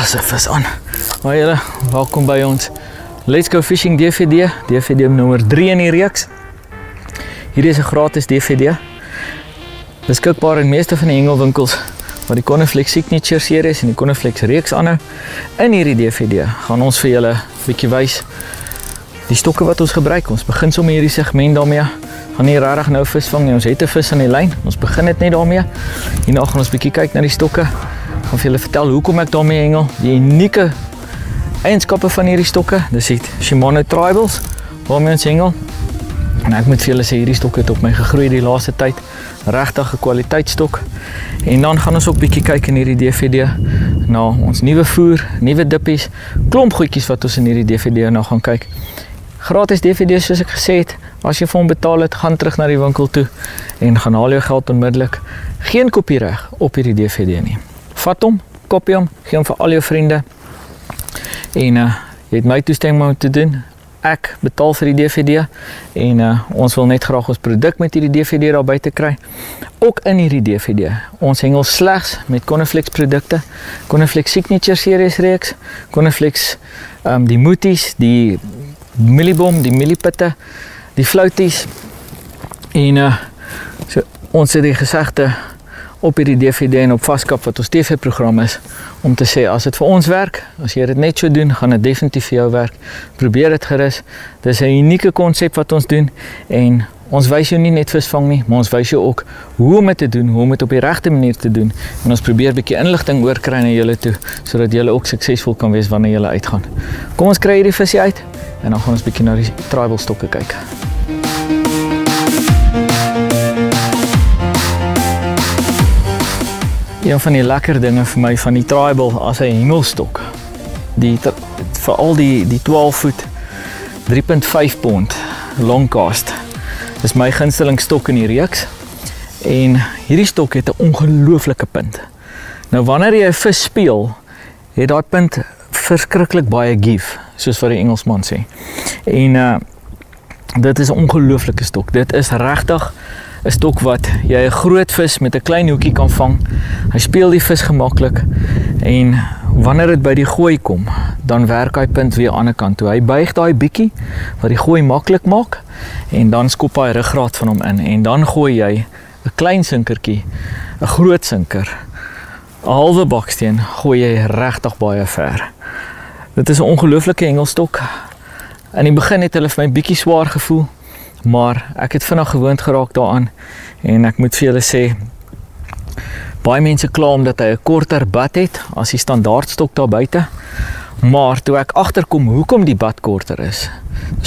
se vis aan. Hoi julle, welkom by ons Let's Go Fishing DVD, DVD nommer 3 in die reeks. Hierdie is 'n gratis DVD. Beskikbaar in meeste van die hengelwinkels waar die Coniflex Signature series en die Coniflex reeks aanhou. In hierdie DVD gaan ons vir julle 'n bietjie wys die stokke wat ons gebruik. Ons begin sommer hierdie segment daarmee. Gaan nie regtig nou vis vang nie. Ons het 'n vis aan die lyn. Ons begin dit net daarmee. Hierna gaan ons bietjie kyk na die stokke. Ek gaan vir julle vertel hoekom ek daarmee hengel, die unieke eienskappe van hierdie stokke. Dis die Shimano Tribals waarmee ons hengel. En ek moet vir julle sê, hierdie stokke het op my gegroei die laaste tyd. Regtig 'n kwaliteitstok. En dan gaan ons ook bietjie kyk in hierdie DVD na ons nuwe voer, nuwe dippies, klomp goedjies wat ons in hierdie DVD nou gaan kyk. Gratis DVD soos ek gesê het. As jy vir hom betaal het, gaan terug na die winkel toe en gaan haal jou geld onmiddellik. Geen kopiereg op hierdie DVD nie. Vat hom, kopie hom, gee hom vir al jou vriende. En jy het my toestemming om te doen. Ek betaal vir die DVD en ons wil net graag ons produk met hierdie DVD daar buite kry. Ook in hierdie DVD. Ons hengel slegs met Coniflex produkte. Coniflex Signature series reeks, Coniflex die Mooties, die Millibom, die Millipitte, die Flouties. En so, ons het die gesegde op hierdie DVD en op Vaskap wat ons TV-program is, om te sê, as dit vir ons werk, as jy dit net so doen, gaan dit definitief vir jou werk. Probeer dit gerus. Dit is 'n unieke konsep wat ons doen en ons wys jou nie net visvang nie, maar ons wys jou ook hoe om dit te doen, hoe om dit op die regte manier te doen. En ons probeer 'n bietjie inligting oor kry na julle toe, sodat julle ook suksesvol kan wees wanneer julle uitgaan. Kom ons kry hierdie visie uit en dan gaan ons bietjie na die tribal stokke kyk. Een van die lekker dinge vir my van die tribal as 'n hengelstok, veral die 12 voet 3.5 pond longcast, is my gunsteling stok in die reeks. En hierdie stok het 'n ongelooflike punt. Nou wanneer jy 'n vis speel, het daai punt verskriklik baie give, soos wat die Engelsman sê. En dit is 'n ongelooflike stok. Dit is regtig 'n stok wat jy 'n groot vis met 'n klein hoekie kan vang. Hy speel die vis gemaklik en wanneer dit by die gooi kom, dan werk hy punt weer aan die ander kant toe. Hy buig daai bietjie wat die gooi maklik maak en dan skop hy ruggraat van hom in en dan gooi jy 'n klein sinkertjie, 'n groot sinker, 'n halwe baksteen gooi jy regtig baie ver. Dit is 'n ongelooflike hengelstok. In die begin het hulle vir my bietjie swaar gevoel, maar ek het vinnig gewoond geraak daaraan en ek moet vir julle sê, baie mense kla omdat hy 'n korter bad het as die standaard stok daar buite, maar toe ek agterkom hoekom die bad korter is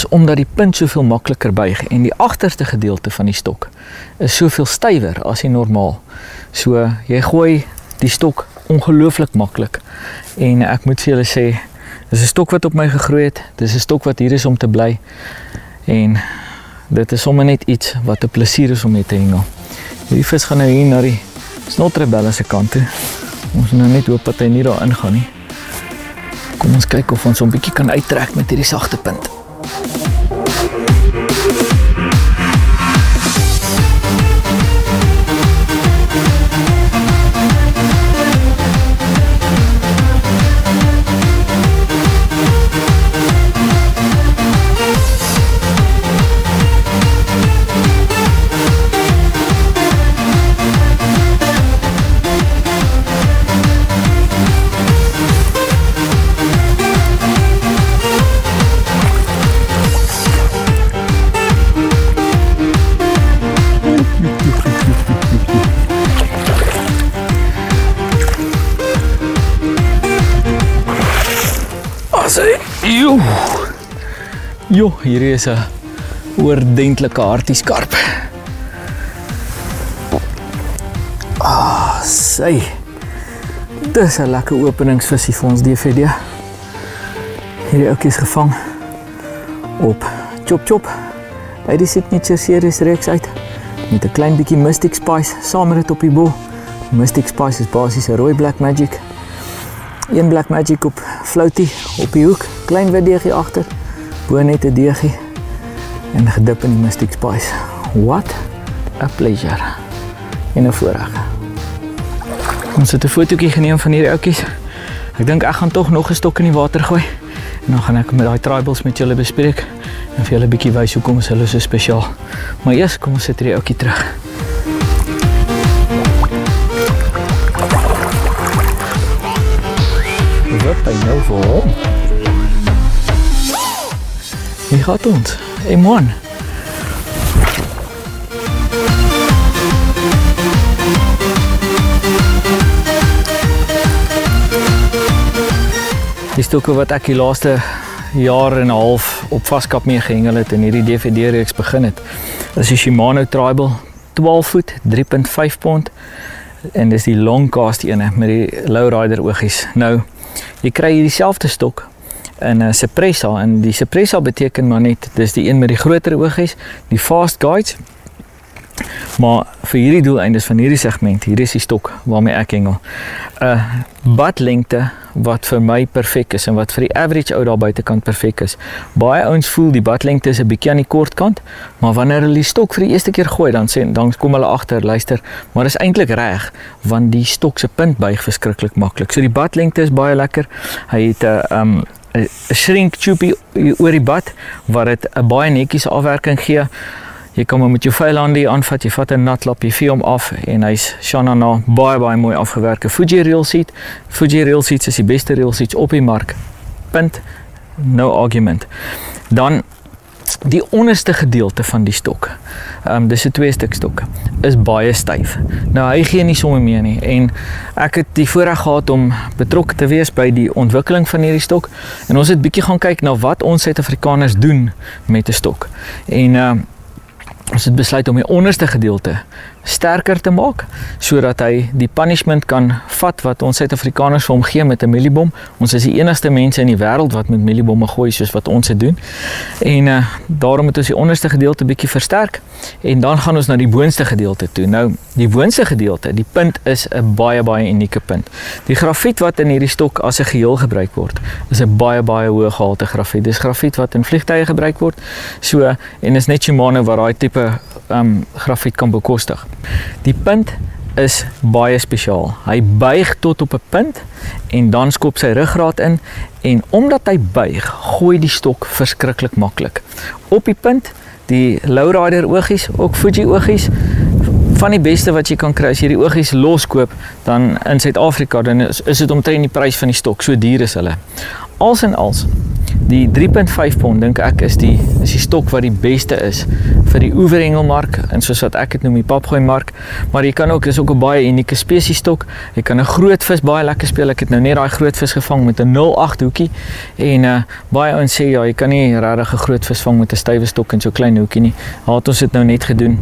omdat die punt soveel makliker buig en die agterste gedeelte van die stok is soveel stywer as die normaal. So jy gooi die stok ongelooflik maklik en ek moet vir julle sê, dis 'n stok wat op my gegroei het, dis 'n stok wat hier is om te bly en dit is sommer net iets wat 'n plesier is om mee te hengel. Hierdie vis gaan nou hier na die snotrebelle se kant toe. Ons moet nou net hoop dat hy nie daar ingaan nie. Kom ons kyk of ons hom bietjie kan uittrek met hierdie sagte punt. Jo, hier is 'n oordentlike hartieskarp. Sy. Dis 'n lekker openingsvisie vir ons DVD. Hierdie ouetjie is gevang op Chop Chop uit die Signature series reeks uit met 'n klein bietjie Mystic Spice saam met dit op die bol. Mystic Spice is basies 'n rooi Black Magic. Een Black Magic op Floutie op die hoek, klein wit deegie agter, bo net 'n deegie en gedip in die Mystic Spice. What a pleasure. En 'n voorreg. Ons het 'n fotootjie geneem van hierdie ouetjies. Ek dink ek gaan tog nog 'n stok in die water gooi. En dan gaan ek met daai tribals met julle bespreek en vir julle 'n bietjie wys hoekom is hulle so spesiaal. Maar eers kom ons sit hierdie ouetjie terug. Wat by nou vir hom? Wie gaat ons? M1. Die stokke wat ek die laaste jaar en 'n half op vaskap mee gehengel het en hierdie DVD-reeks begin het, is die Shimano Tribal 12 voet, 3.5 pond en dis die long cast ene met die lowrider oogies. Nou, jy kry hierdie selfde stok in 'n Suppressa en die Suppressa beteken maar net, dis die een met die groter oogies, die fast guides. Maar vir hierdie doeleindes van hierdie segment, hier is die stok waarmee ek hengel. 'n badlengte wat vir my perfek is en wat vir die average ou daar buitekant perfek is. Baie ouens voel die badlengte is 'n bietjie aan die kort kant, maar wanneer hulle die stok vir die eerste keer gooi, dan kom hulle agter, luister, maar dis eintlik reg, want die stok se punt buig verskriklik maklik. So die badlengte is baie lekker. Hy het 'n shrink tubie oor die bad wat dit 'n baie netjiese afwerking gee. Jy kan hom met jou vuil hande aanvat, jy vat 'n natlap, jy vee hom af en hy's Shanana baie mooi afgewerke Fuji rail seat. Fuji rail seats is die beste rail seats op die mark. Punt, no argument. Dan die onderste gedeelte van die stok, dis 'n 2-stuk stok, is baie styf. Nou hy gee nie sommer meer nie en ek het die voorreg gehad om betrokke te wees by die ontwikkeling van hierdie stok en ons het bietjie gaan kyk na wat ons Suid-Afrikaners doen met 'n stok. En ons het besluit om die onderste gedeelte sterker te maak, sodat hy die punishment kan vat wat ons Suid-Afrikaners vir hom gee met 'n mieliebom. Ons is die enigste mense in die wêreld wat met mieliebomme gooi soos wat ons dit doen. En daarom het ons die onderste gedeelte bietjie versterk en dan gaan ons na die boonste gedeelte toe. Nou, die boonste gedeelte, die punt is 'n baie unieke punt. Die grafiet wat in hierdie stok as 'n geheel gebruik word, is 'n baie hoë gehalte grafiet. Dis grafiet wat in vliegtuie gebruik word. So en is net Shimano wat daai tipe grafiet kan bekostig. Die punt is baie spesiaal. Hy buig tot op 'n punt en dan skop sy ruggraat in en omdat hy buig, gooi die stok verskriklik maklik. Op die punt, die lowrider oogies, ook Fuji oogies, van die beste wat jy kan kry as jy die oogies loskoop, dan in Suid-Afrika, dan is dit omtrent die prys van die stok, so duur is hulle. Als en als, die 3.5 pond dink ek is die stok wat die beste is vir die oeverhengelmark en soos wat ek het noem die papgooimark, maar jy kan ook, is ook 'n baie unieke spesie stok. Jy kan 'n groot vis baie lekker speel. Ek het nou net daai groot vis gevang met 'n 0.8 hoekie en baie ouens sê ja, jy kan nie regtig 'n groot vis vang met 'n stywe stok en so klein hoekie nie. Het ons dit nou net gedoen.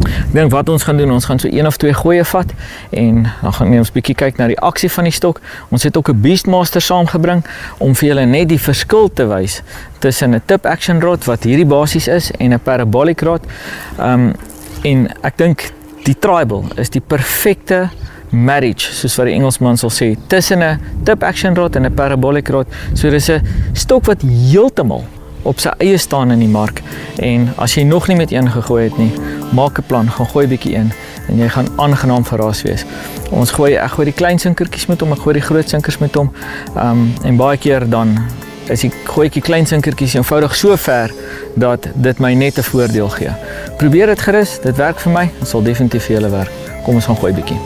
Ek dink wat ons gaan doen, ons gaan so 1 of 2 gooie vat en dan gaan ons bietjie kyk na die aksie van die stok. Ons het ook 'n Beastmaster saamgebring om vir julle net die verskil te wys tussen 'n tip action rod wat hierdie basies is en 'n parabolic rod. En ek dink die Tribal is die perfekte marriage, soos wat die Engelsman sal sê, tussen 'n tip action rod en 'n parabolic rod. So dis 'n stok wat heeltemal op sy eie staan in die mark en as jy nog nie met een gegooi het nie, maak 'n plan, gaan gooi 'n bietjie in en jy gaan aangenaam verras wees. Ek gooi die klein sinkertjies met hom, ek gooi die groot sinkers met hom en baie keer dan gooi ek die klein sinkertjies eenvoudig so ver dat dit my net 'n voordeel gee. Probeer dit gerus, dit werk vir my, dit sal definitief vir julle werk. Kom ons gaan gooi 'n bietjie.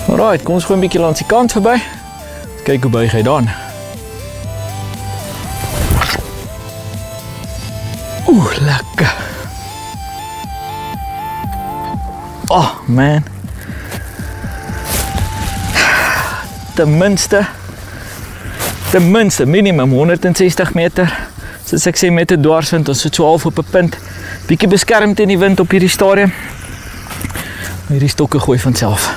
Alright, kom ons gooi 'n bietjie langs die kant verby. Kyk hoe buig hy dan. Lekker. Oh man. ten minste minimum 160 meter. Soos ek sê met 'n dwarswind, ons sit so half op 'n punt. Bietjie beskerm teen die wind op hierdie stadium. Hierdie stokke gooi van self.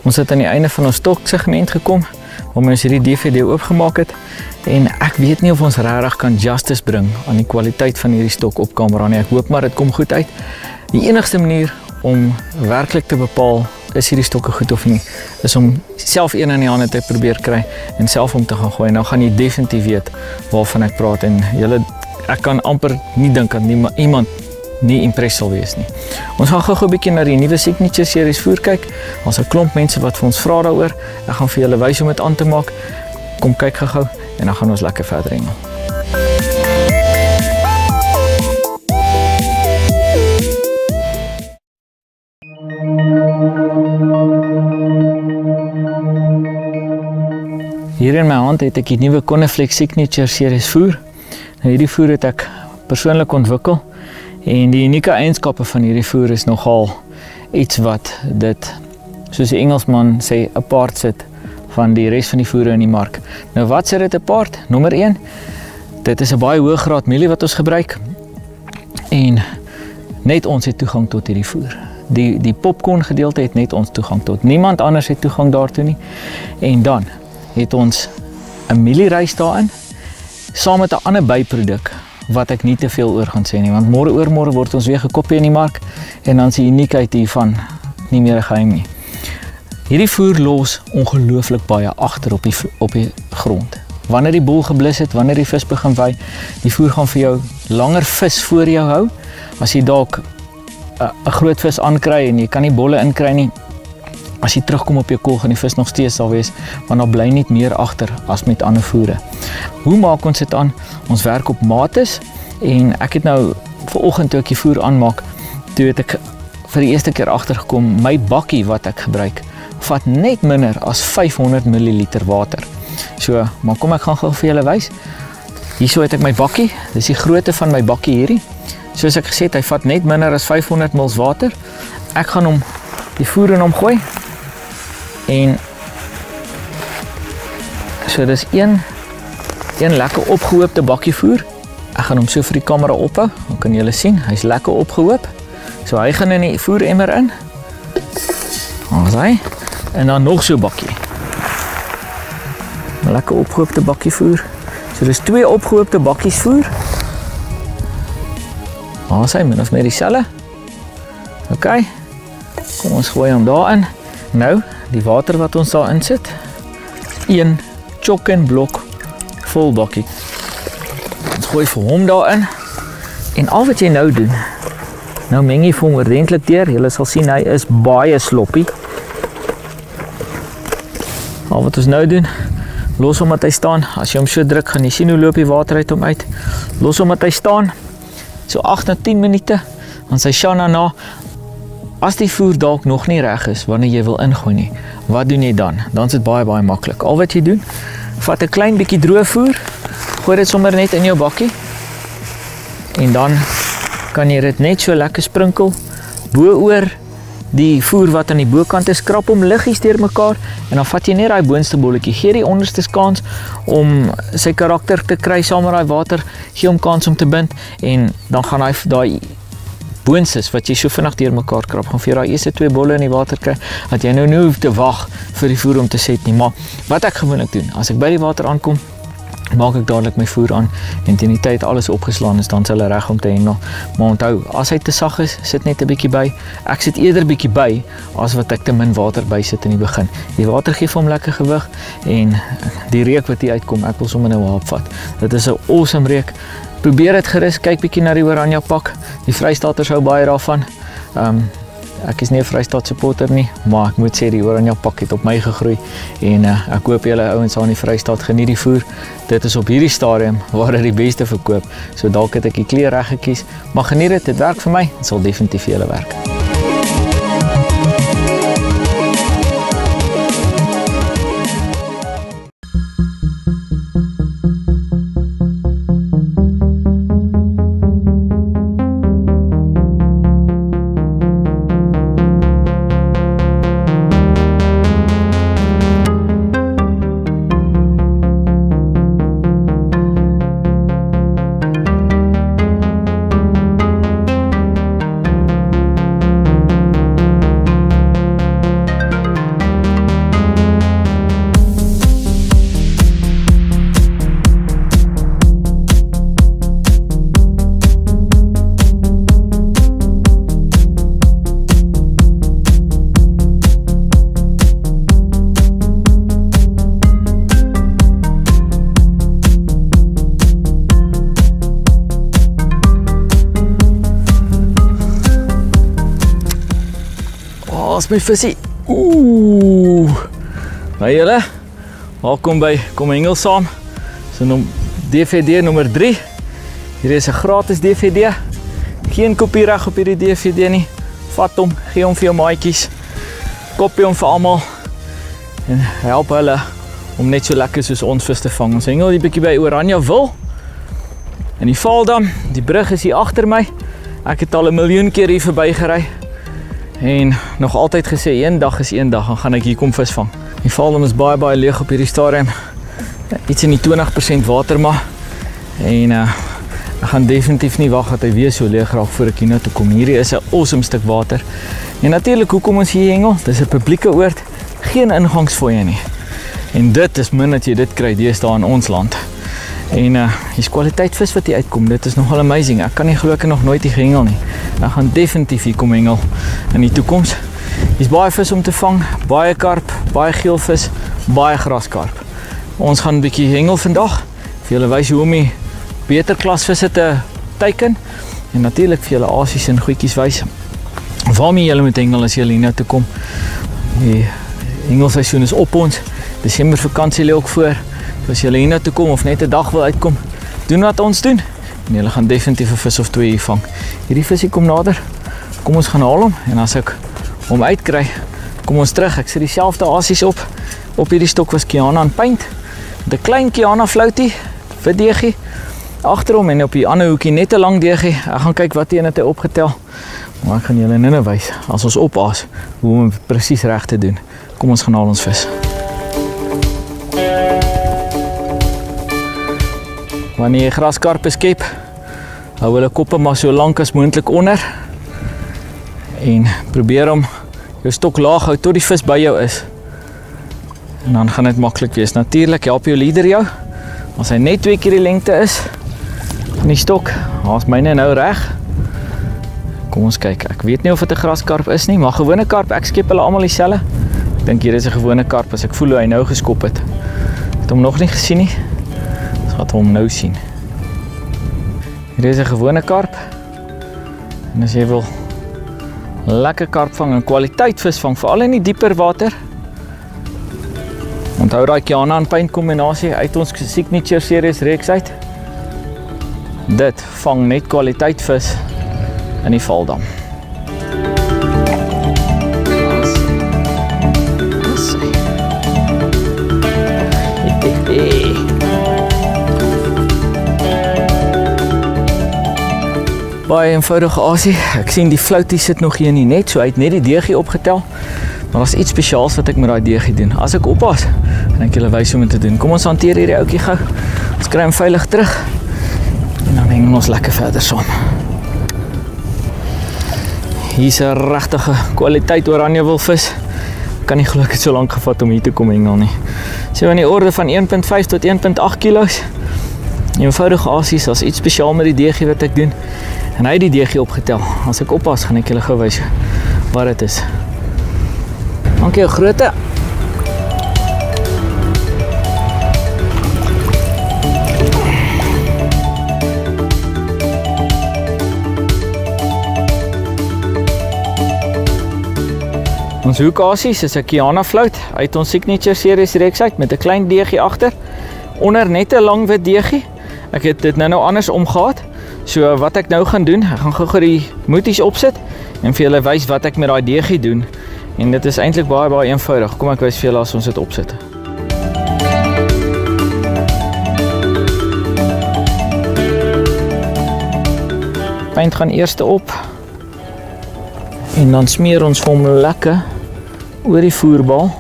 Ons het aan die einde van ons stoksegment gekom, waar ons hierdie DVD oopgemaak het. En ek weet nie of ons regtig kan justice bring aan die kwaliteit van hierdie stok op kamera nie. Ek hoop maar dit kom goed uit. Die enigste manier om werklik te bepaal is hierdie stokke goed of nie, is om self een in die hande te probeer kry en self om te gaan gooi. Nou gaan jy definitief weet waarvan ek praat en ek kan amper nie dink dat iemand nie impressed sal wees nie. Ons gaan gou 'n bietjie na die nuwe Signature series voer kyk. Ons het 'n klomp mense wat vir ons vra daaroor. Ek gaan vir julle wys hoe om dit aan te maak. Kom kyk gou en dan gaan ons lekker verder hengel. Hier in my hand het ek die nuwe Coniflex Signature series voer. Nou hierdie voer het ek persoonlik ontwikkel en die unieke eienskappe van hierdie voer is nogal iets wat dit, soos die Engelsman sê, apart sit van die res van die voere in die mark. Nou wat sit dit apart? Nommer 1, dit is 'n baie hoë graad mielie wat ons gebruik en net ons het toegang tot hierdie voer. Die popcorn gedeelte het net ons toegang tot. Niemand anders het toegang daartoe nie. En dan het ons 'n mielierys daarin saam met 'n ander byproduk wat ek nie te veel oor gaan sê nie, want môre word ons weer gekopie in die mark en dan is die uniekheid hiervan nie meer 'n geheim nie. Hierdie voer los ongelooflik baie agter op die grond. Wanneer die boel geblus het, wanneer die vis begin wy, die voer gaan vir jou langer vis voor jou hou. As jy dalk 'n groot vis aankry en jy kan nie bolle inkry nie, as jy terugkom op jou kol gaan die vis nog steeds sal wees, want daar bly net meer agter as met ander voere. Hoe maak ons dit aan? Ons werk op mates en ek het nou vanoggend toe ek die voer aanmaak, toe het ek vir die eerste keer agtergekom, my bakkie wat ek gebruik, vat net minder as 500 ml water. So, maar kom ek gaan gou vir julle wys. Hierso het ek my bakkie, dis die grootte van my bakkie hierdie. Soos ek gesê het, hy vat net minder as 500 ml water. Ek gaan hom die voer in hom gooi. En so dis een lekker opgehoopte bakkie voer. Ek gaan hom so vir die kamera ophou, dan kan julle sien, hy's lekker opgehoop. So hy gaan in die voeremmer in. Daar's hy. En dan nog so 'n bakkie. 'n Lekker opgehoopte bakkie voer. So dis 2 opgehoopte bakkies voer. Daar's hy, min of meer dieselfde. OK. Kom ons gooi hom daarin. Nou, die water wat ons daarin sit, 1 chock-and-block vol bakkie. Ons gooi vir hom daarin. En al wat jy nou doen, nou meng jy vir hom ordentlik deur. Julle sal sien hy is baie sloppy. Al wat ons nou doen, los hom dat hy staan. As jy hom so druk, gaan jy sien hoe loop die water uit hom uit. Los hom dat hy staan. So 8 na 10 minute, dan sy Shana na. As die voer dalk nog nie reg is wanneer jy wil ingooi nie, wat doen jy dan? Dan is dit baie maklik. Al wat jy doen, vat 'n klein bietjie droë voer, gooi dit sommer net in jou bakkie. En dan kan jy dit net so lekker sprinkel bo-oor die voer wat aan die bokant is, skrap hom liggies deur mekaar en dan vat jy net daai boonste bolletjie. Gee die onderste kans om sy karakter te kry saam met daai water, gee hom kans om te bind en dan gaan hy daai boonstes wat jy so vinnig deur mekaar krap, gaan vir daai eerste 2 bolle in die water kry, dat jy nou nie hoef te wag vir die voer om te set nie. Maar wat ek gewoonlik doen, as ek by die water aankom, maak ek dadelik my voer aan en teen die tyd alles opgeslaan is, dan is hulle reg om te hengel. Maar onthou, as hy te sag is, sit net 'n bietjie by. Ek sit eerder bietjie by as wat ek te min water by sit in die begin. Die water gee vir hom lekker gewig en die reuk wat hier uitkom, ek wil sommer nou 'n hap vat. Dit is 'n awesome reuk. Probeer dit gerus, kyk bietjie na die Oranje pak. Die Vrystaaters hou baie daarvan. Ek is nie 'n Vrystaat supporter nie, maar ek moet sê die Oranje pak het op my gegroei en ek hoop julle ouens aan die Vrystaat geniet die voer. Dit is op hierdie stadium waar dit die beste verkoop. So dalk het ek die kleur reg gekies, maar geniet dit werk vir my. Dit sal definitief vir julle werk. Daar's my visie. Oeh. Nou julle, welkom by Kom Hengel Saam. So DVD nommer 3. Hier is 'n gratis DVD. Geen kopiereg op hierdie DVD nie. Vat hom, gee hom vir jou maatjies. Kopie hom vir almal. En help hulle om net so lekker soos ons vis te vang. Ons hengel die bietjie by Oranjewil. En die Vaaldam, die brug is hier agter my. Ek het al 1 miljoen keer hier verby gery. En nog altyd gesê, een dag is een dag, dan gaan ek hier kom visvang. Die Vaaldam is baie leeg op hierdie stadium. Iets in die 20% water maar. En ek gaan definitief nie wag dat hy weer so leeg raak voor ek hier nou toe kom. Hierdie is 'n awesome stuk water. En natuurlik, hoekom ons hier hengel? Dis 'n publieke oord, geen ingangsfooie nie. En dit is min dat jy dit kry deesdae in ons land. En hier's kwaliteit vis wat hier uitkom. Dit is nogal amazing. Ek kan nie glo ek nog nooit hier gehengel nie. Ek gaan definitief hier kom hengel in die toekoms. Hier's baie vis om te vang, baie karp, baie geelvis, baie graskarp. Ons gaan 'n bietjie hengel vandag. Vir julle wys hoe om die beter klasvisse te teiken en natuurlik vir julle aasies en goedjies wys waarmee julle moet hengel as julle hier nou toe kom. Die hengelseisoen is op ons. Desember vakansie lê ook voor. So as julle hier nou toe kom of net 'n dag wil uitkom, doen wat ons doen en julle gaan definitief 'n vis of 2 hier vang. Hierdie visie kom nader. Kom ons gaan haal hom en as ek hom uitkry, kom ons terug. Ek sit dieselfde aasies op. Op hierdie stok was Kiana en Paint. Met 'n klein Kiana floutie, wit deegie agter hom en op die ander hoekie net 'n lang deegie. Ek gaan kyk wat een het hy opgetel. Maar ek gaan julle nou wys as ons opaas hoe om presies reg te doen. Kom ons gaan haal ons vis. Wanneer jy graskarpe skep, hou hulle koppe maar so lank as moontlik onder en probeer om jou stok laag hou tot die vis by jou is. En dan gaan dit maklik wees. Natuurlik help jou leader jou. As hy net 2 keer die lengte is van die stok, haas myne nou reg. Kom ons kyk. Ek weet nie of dit 'n graskarp is nie, maar gewone karp, ek skep hulle almal dieselfde. Ek dink hier is 'n gewone karp as ek voel hoe hy nou geskop het. Ek het hom nog nie gesien nie. Ons gaan hom nou sien. Hier is 'n gewone karp. En as jy wil lekker karp vang en kwaliteit vis vang, veral in die dieper water. Onthou daai Kiana en Paint kombinasie uit ons signature series reeks uit. Dit vang net kwaliteit vis in die Vaaldam. Baie eenvoudige aasie. Ek sien die floutie sit nog hier in die net, so hy het net die deegie opgetel. Maar daar's iets spesiaals wat ek met daai deegie doen. As ek oppas, dan ek julle wys hoe om te doen. Kom ons hanteer hierdie ouetjie gou. Ons kry hom veilig terug. En dan hengel ons lekker verder saam. Hier's 'n regtige kwaliteit Oranjewil vis. Kan nie glo ek het so lank gevat om hier te kom hengel nie. So in die orde van 1.5 tot 1.8 kilos. Eenvoudige aasies, as iets spesiaal met die deegie wat ek doen. En hy het die deegie opgetel. As ek oppas, gaan ek julle gou wys wat dit is. Dankie, grootte. Ons hoekaasies is 'n Kiana flout uit ons signature series reeks uit met 'n klein deegie agter. Onder net 'n lang wit deegie. Ek het dit nou anders omgehad. So wat ek nou gaan doen, ek gaan gou die moeties opsit en vir julle wys wat ek met daai deegie doen. En dit is eintlik baie eenvoudig. Kom ek wys vir julle as ons dit opsit. Paint gaan eers op. En dan smeer ons hom lekker oor die voerbal.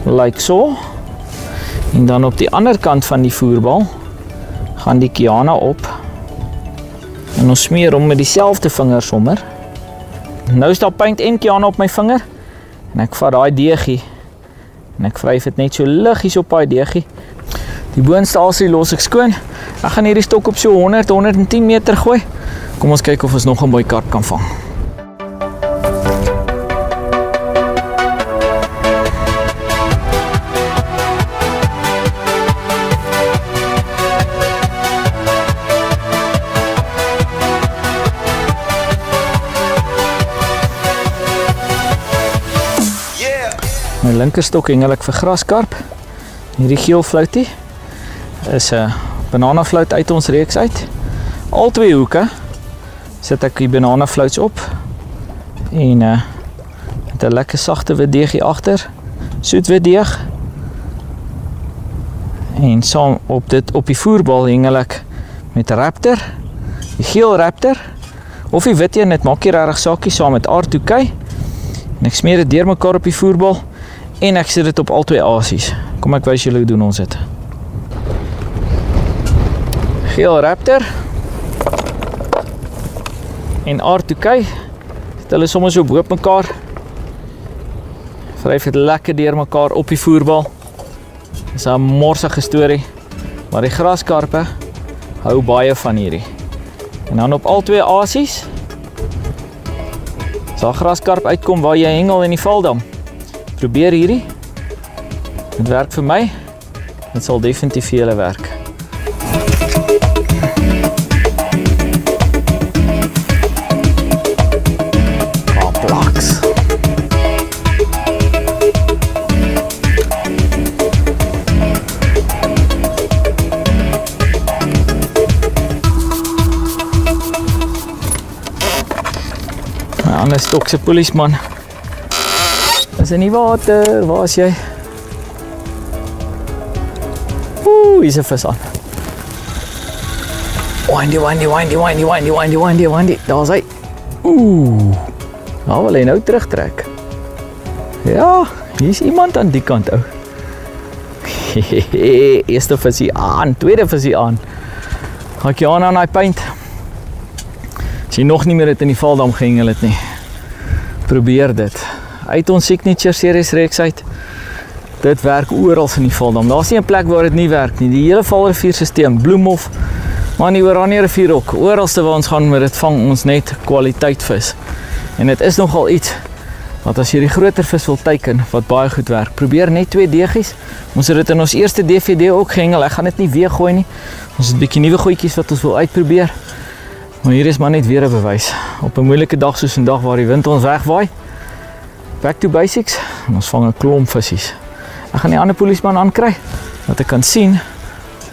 Like so. En dan op die ander kant van die voerbal gaan die Kiana op. En ons smeer hom met dieselfde vinger sommer. Nou is daar Paint en Kiana op my vinger. En ek vat daai deegie en ek vryf dit net so liggies op daai deegie. Die boonste aasie los ek skoon. Ek gaan hierdie stok op so 100-110 meter gooi. Kom ons kyk of ons nog 'n mooi karp kan vang. My linkerstok hengel ek vir graskarp. Hierdie geel floutie is 'n bananaflout uit ons reeks uit. Al twee hoeke sit ek die bananaflouts op en met 'n lekker sagte wit deegie agter, soet wit deeg. En saam op die voerbal hengel ek met Raptor, die geel Raptor of die wit een, dit maak nie regtig saakie, saam met R2K. En ek smeer dit deurmekaar op die voerbal en ek sit dit op al twee asies. Kom ek wys julle hoe doen ons dit. Geel Raptor en R2K, sit hulle sommer so bo op mekaar. Vryf dit lekker deurmekaar op die voerbal. Dis 'n morsige storie, maar die graskarpe hou baie van hierdie. En dan op al twee asies sal graskarp uitkom waar jy hengel in die valdam. Probeer hierdie. Dit werk vir my. Dit sal definitief vir julle werk. Kompleks. Ander stokse polisman is in die water, waar is jy? Hier is 'n vis aan. Windy, daar is hy. Nou wil hy nou terugtrek. Ja, hier is iemand aan die kant, ou. Eerste visie aan, tweede visie aan. Ga ek jou aan die paint. As jy nog nie meer dit in die valdam gehengel het nie, probeer dit. Uit ons Signature Series reeks uit, dit werk oral in die valdam. Daar is nie 'n plek waar dit nie werk nie. Die hele Valriviersisteem, Bloemhof, maar in die Oranje rivier ook. Oralste waar ons gaan met dit vang ons net kwaliteit vis. En dit is nogal iets wat as jy die groter vis wil teiken, wat baie goed werk. Probeer net twee deegies. Ons het dit in ons eerste DVD ook gehengel. Ek gaan dit nie weer gooi nie. Ons het 'n bietjie nuwe goedjies wat ons wil uitprobeer. Maar hier is maar net weer 'n bewys. Op 'n moeilike dag soos vandag waar die wind ons wegwaai. Back to basics. En ons vang 'n klomp visies. Ek gaan die ander polisman aankry dat ek kan sien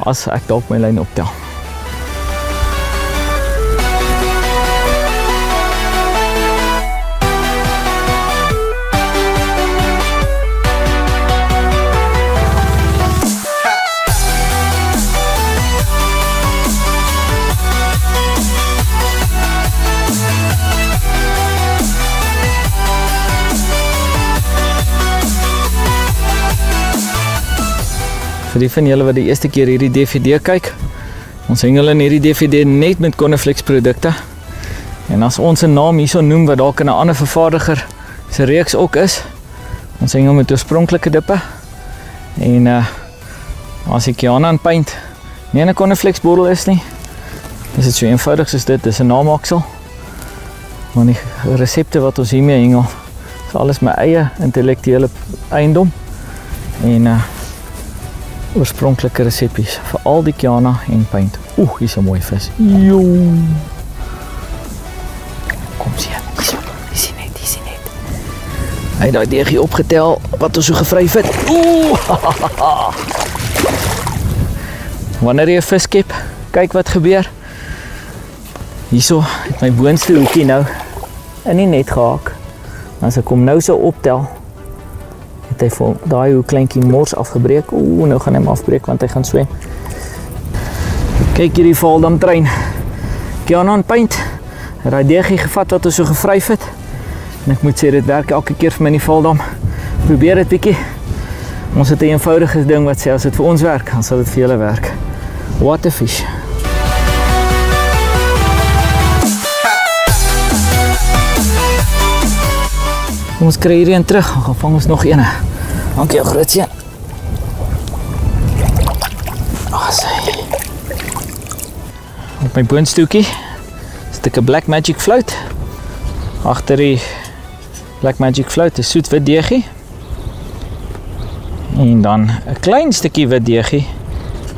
as ek dalk my lyn optel. Vir die van julle wat die eerste keer hierdie DVD kyk, ons hengel in hierdie DVD net met Coniflex produkte. En as ons 'n naam hierso noem wat dalk in 'n ander vervaardiger se reeks ook is, ons hengel met oorspronklike dippe. En as ek jou aan paint nie 'n Coniflex bottel is nie, is dit so eenvoudig soos dit, dis 'n naamaaksel. Maar die resepte wat ons hiermee hengel, is alles my eie intellektuele eiendom. En oorspronklike resepties vir al die Kiana en paint. Hier is 'n mooi vis. Jo. Kom sien. Dis net. Hy het daai deegie opgetel wat ons so gevryf het. Wanneer jy 'n vis skep, kyk wat gebeur. Hierso het my boonste hoekie nou in die net gehaak. As ek hom nou so optel, het hy vol daai hoe kleintjie mors afgebreek. Nou gaan hy hom afbreek want hy gaan swem. Kyk hierdie valdam trein. Kiana paint. Daai deegie gevat wat ons so gevryf het. En ek moet sê dit werk elke keer vir my in die valdam. Probeer dit bietjie. Ons het 'n eenvoudige ding wat sê as dit vir ons werk, dan sal dit vir julle werk. What a fish. Kom ons kry hierdie een terug, dan vang ons nog ene. Dankie jou groot seun. Sy. Op my boonstoekie sit ek 'n Black Magic float. Agter die Black Magic float is soet wit deegie. En dan 'n klein stukkie wit deegie.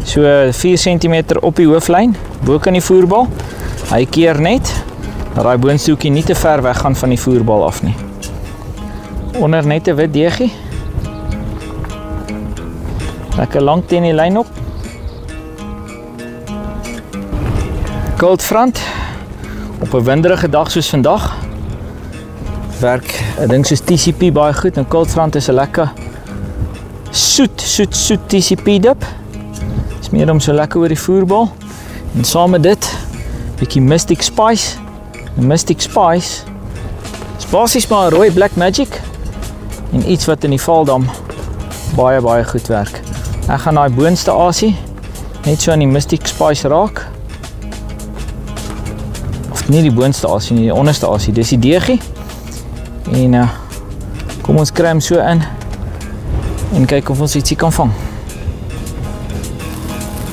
So 4 cm op die hooflyn, bo kan die voerbal. Hy keer net dat daai boonstoekie nie te ver weg gaan van die voerbal af nie. Onder net 'n wit deegie Lekker lang teen die lyn op. Cold front op 'n winderige dag soos vandag werk 'n ding soos TCP baie goed. En cold front is 'n lekker soet TCP dip. Smeer hom so lekker oor die voerbal. En saam met dit bietjie Mystic Spice. En Mystic Spice is basies maar rooi Black Magic en iets wat in die Vaaldam baie goed werk. Ek gaan daai boonste asie net so aan die Mystic Spice raak. Of nie die boonste asie nie, die onderste asie. Dis die deegie. En kom ons kry hom so in en kyk of ons ietsie kan vang.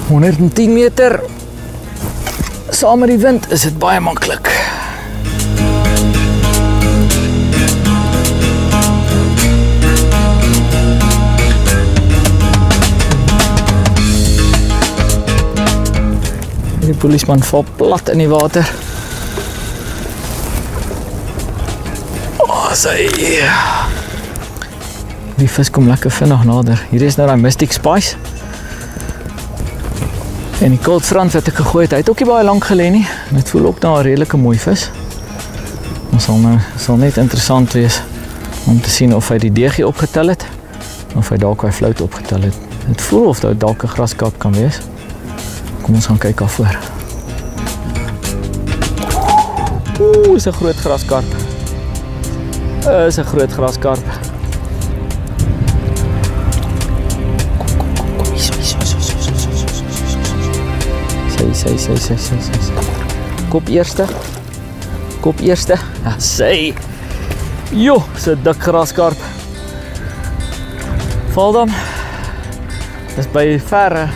110 meter saam met die wind is dit baie maklik. Die polisman val plat in die water. Die vis kom lekker vinnig nader. Hier is nou die Mystic Spice. En die cold front wat ek gegooi het, hy het ook nie baie lank gelê nie. En dit voel ook na 'n redelike mooi vis. Ons sal net interessant wees om te sien of hy die deegie opgetel het of hy dalk hy flout opgetel het. Dit voel of dit dalk 'n graskarp kan wees. Kom ons gaan kyk daarvoor. Is 'n groot graskarp. Is 'n groot graskarp. Sy. Kop eerste. Ja, sy. Jo, so dik graskarp. Vaaldam. Dis by verre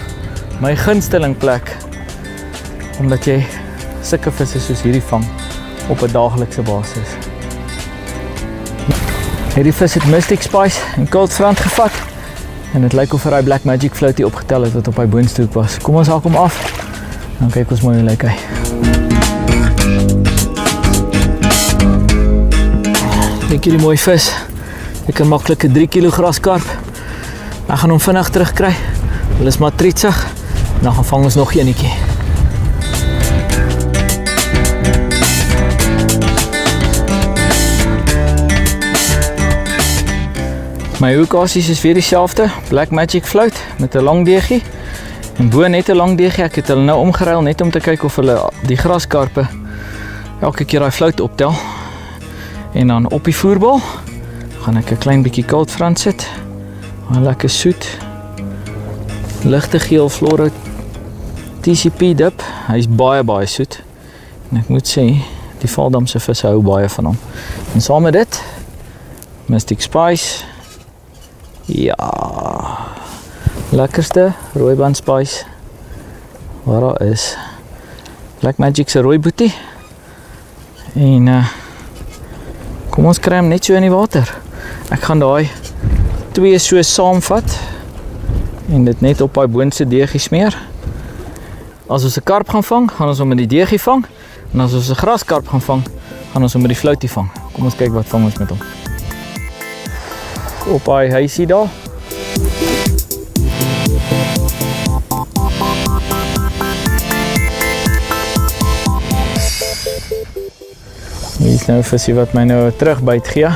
my gunsteling plek omdat jy sulke visse soos hierdie vang op 'n daaglikse basis. Hierdie vis het Mystic Spice en cold front gevat en dit lyk of hy Black Magic floatie opgetel het wat op hy boonstoep was. Kom ons haak hom af. Dan kyk ons mooi hoe lyk hy. Kyk hierdie mooi vis. Ek 'n maklike 3 kg graskarp. Ek gaan hom vinnig terugkry. Hulle is maar trietsig. Dan gaan vang ons nog eenetjie. My hoekasies is weer dieselfde. Black Magic float met 'n lang deegie. En bo net 'n lang deegie. Ek het hulle nou omgeruil net om te kyk of hulle die graskarpe elke keer daai float optel. En dan op die voerbal gaan ek 'n klein bietjie cold front sit. Lekker soet. Ligte geel Flora TCP dip. Hy's baie soet. En ek moet sê, die Vaaldamse visse hou baie van hom. En saam met dit Mystic Spice. Ja. Lekkerste rooiband spice wat daar is. Black Magic se rooi boetie. En kom ons kry hom net so in die water. Ek gaan daai twee so saamvat en dit net op daai boonste deegie smeer. As ons 'n karp gaan vang, gaan ons hom met die deegie vang. En as ons 'n graskarp gaan vang, gaan ons hom met die floatie vang. Kom ons kyk wat vang ons met hom. Op daai huisie daar. Hier is nou 'n visie wat my nou 'n terugbyt gee.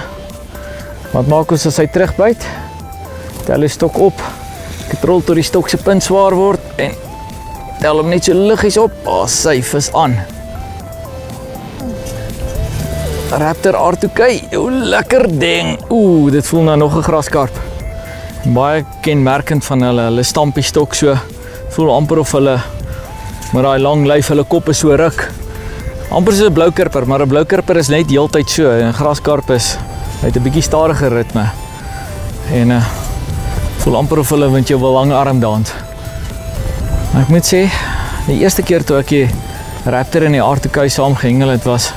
Wat maak ons as hy terugbyt? Tel die stok op. Ek het rol tot die stok se punt swaar word en tel hom net so liggies op. Sy vis aan. Raptor Artukai, lekker ding. Dit voel nou nog 'n graskarp. Baie kenmerkend van hulle stampie stok so. Voel amper of hulle met daai lang lyf hulle koppe so ruk. Amper soos 'n bloukurper, maar 'n bloukurper is net heeltyd so. 'n graskarp is het 'n bietjie stadiger ritme. En voel amper of hulle want jy wil lang arm dans. Maar ek moet sê, die eerste keer toe ek die Raptor in die Artukai saam gehengel het was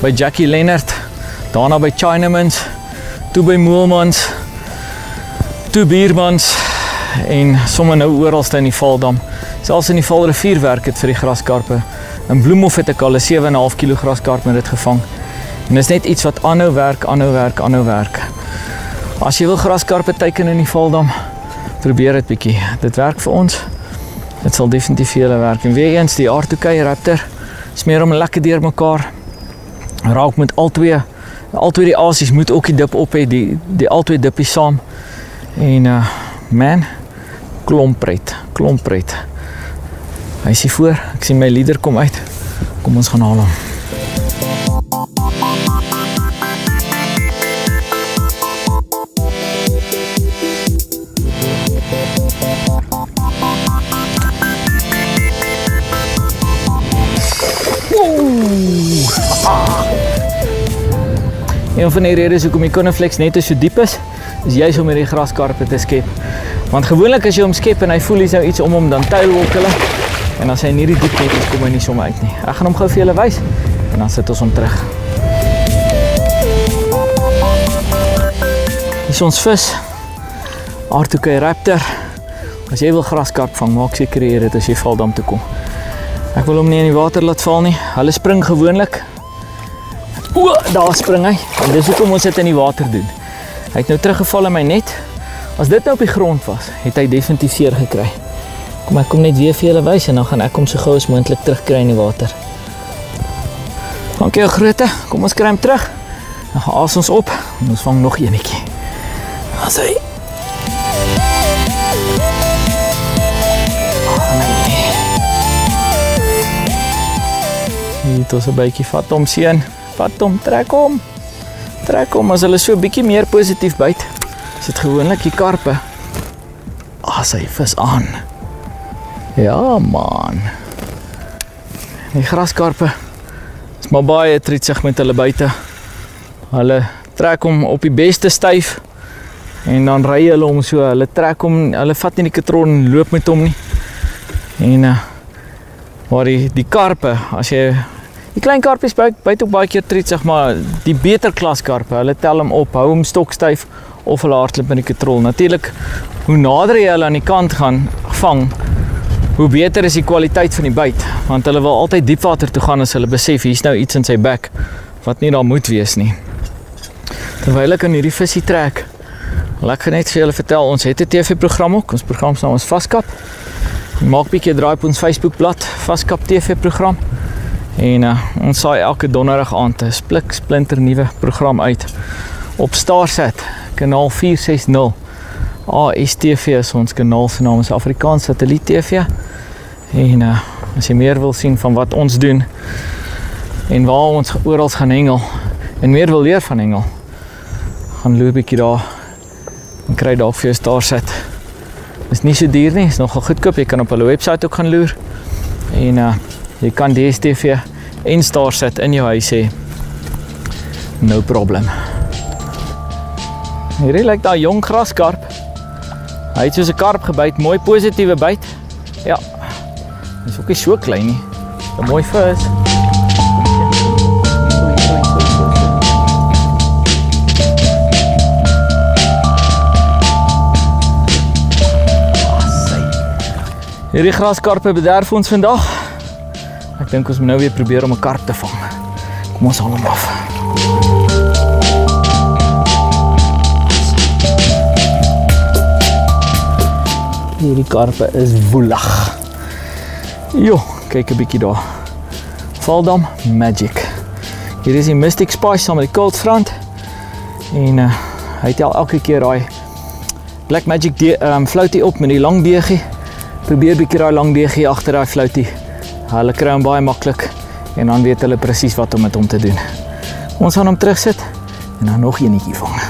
by Jackie Lennert, daarna by Chinamans, toe by Moelmans, toe Biermans en sommer nou oralste in die Vaaldam. Selfs in die Vaalrivier werk het vir die graskarpe. In Bloemhof het ek al 'n 7,5 kg graskarp met dit gevang. En dit is net iets wat aanhou werk. As jy wil graskarpe teiken in die Vaaldam, probeer dit bietjie. Dit werk vir ons. Dit sal definitief vir julle werk. En weer eens, die R2K Raptor, smeer hom lekker deur mekaar. Raak met al twee die asies moet ook die dip op hê, die al twee dippies saam. En man, klompret. Hy is hier voor, ek sien my leader kom uit. Kom ons gaan haal hom. Een van die redes hoekom die Koneflex net so diep is juist om hierdie graskarpe te skep. Want gewoonlik as jy hom skep en hy voel is nou iets om hom, dan tuilwolk hulle. En as hy in hierdie diep net is, kom hy nie sommer uit nie. Ek gaan hom gou vir julle wys en dan sit ons hom terug. Hier is ons vis, R2K Raptor. As jy wil graskarp vang, maak seker jy dit as jy Valdam toe kom. Ek wil hom nie in die water laat val nie. Hulle spring gewoonlik. O, daar spring hy. En dis hoekom ons dit in die water doen. Hy het nou teruggeval in my net. As dit nou op die grond was, het hy definitief seer gekry. Kom ek kom net weer vir julle wys en dan gaan ek hom so gou as moontlik terugkry in die water. Dankie ou groote. Kom ons kry hom terug. Dan gaan aas ons op en ons vang nog eenetjie. Daar is hy. Hier het ons 'n bytjie, vat hom seun. Vat hom, trek hom. As hulle so 'n bietjie meer positief byt, is dit gewoonlik die karpe. Sy vis aan. Ja man. Die graskarpe is maar baie trietsig met hulle byte. Hulle trek hom op die beste styf en dan ry hulle hom so. Hulle trek hom, hulle vat nie die katron en loop met hom nie. En maar die karpe, as jy die klein karpies byt ook baie keer trietsig, maar die beter klas karpe, hulle tel hom op, hou hom stokstyf of hulle hardloop in die katrol. Natuurlik, hoe nader jy hulle aan die kant gaan vang, hoe beter is die kwaliteit van die byt, want hulle wil altyd diepwater toe gaan as hulle besef hier's nou iets in sy bek wat nie daar moet wees nie. Terwyl ek aan hierdie visie trek, wil ek net vir julle vertel, ons het 'n TV-program ook, ons program se naam is Vaskap. Maak bietjie draai op ons Facebookblad, Vaskap TV-program. En ons saai elke donderdag aand 'n splinter nuwe program uit op Starsat, kanaal 460. ASTV is ons kanaal, se naam is Afrikaans Satelliet TV. En as jy meer wil sien van wat ons doen en waar ons oral gaan hengel en meer wil leer van hengel, gaan loop bietjie daar en kry dalk vir jou Starsat. Is nie so duur nie, is nogal goedkoop. Jy kan op hulle website ook gaan loer. En jy kan DStv en Starsat in jou huis hê. No problem. Hierdie lyk daar jong graskarp. Hy het soos 'n karp gebyt, mooi positiewe byt. Ja. Dis ook nie so klein nie. 'n Mooi vis. Hierdie graskarpe bederf ons vandag. Ek dink ons moet nou weer probeer om 'n karp te vang. Kom ons haal hom af. Hierdie karpe is woelig. Jo, kyk 'n bietjie daar. Valdam Magic. Hier is die Mystic Spice saam met die Cold Front. En hy tel elke keer daai Black Magic floutie op met die lang deegie. Probeer bietjie daai lang deegie agter daai floutie. Hulle kry hom baie maklik en dan weet hulle presies wat om met hom te doen. Ons gaan hom terugsit en dan nog eenetjie vang.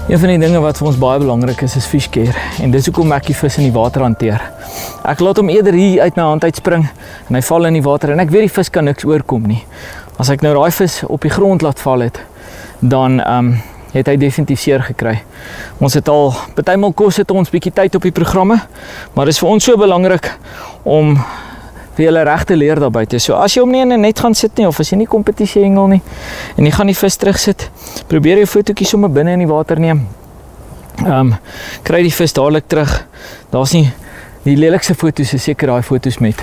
Een van die dinge wat vir ons baie belangrik is fish care en dis hoekom ek die vis in die water hanteer. Ek laat hom eerder hier uit my hand uitspring en hy val in die water en ek weet die vis kan niks oorkom nie. As ek nou daai vis op die grond laat val het, dan het hy definitief seer gekry. Ons het al, partymal kos het ons bietjie tyd op die programme, maar dit is vir ons so belangrik om vir julle reg te leer daarbuiten. So as jy hom nie in 'n net gaan sit nie, of as jy nie kompetisie hengel nie, en jy gaan die vis terugsit, probeer jy fotootjie sommer binne in die water neem. Kry die vis dadelik terug. Daar's nie die lelikste foto's, is seker daai foto's met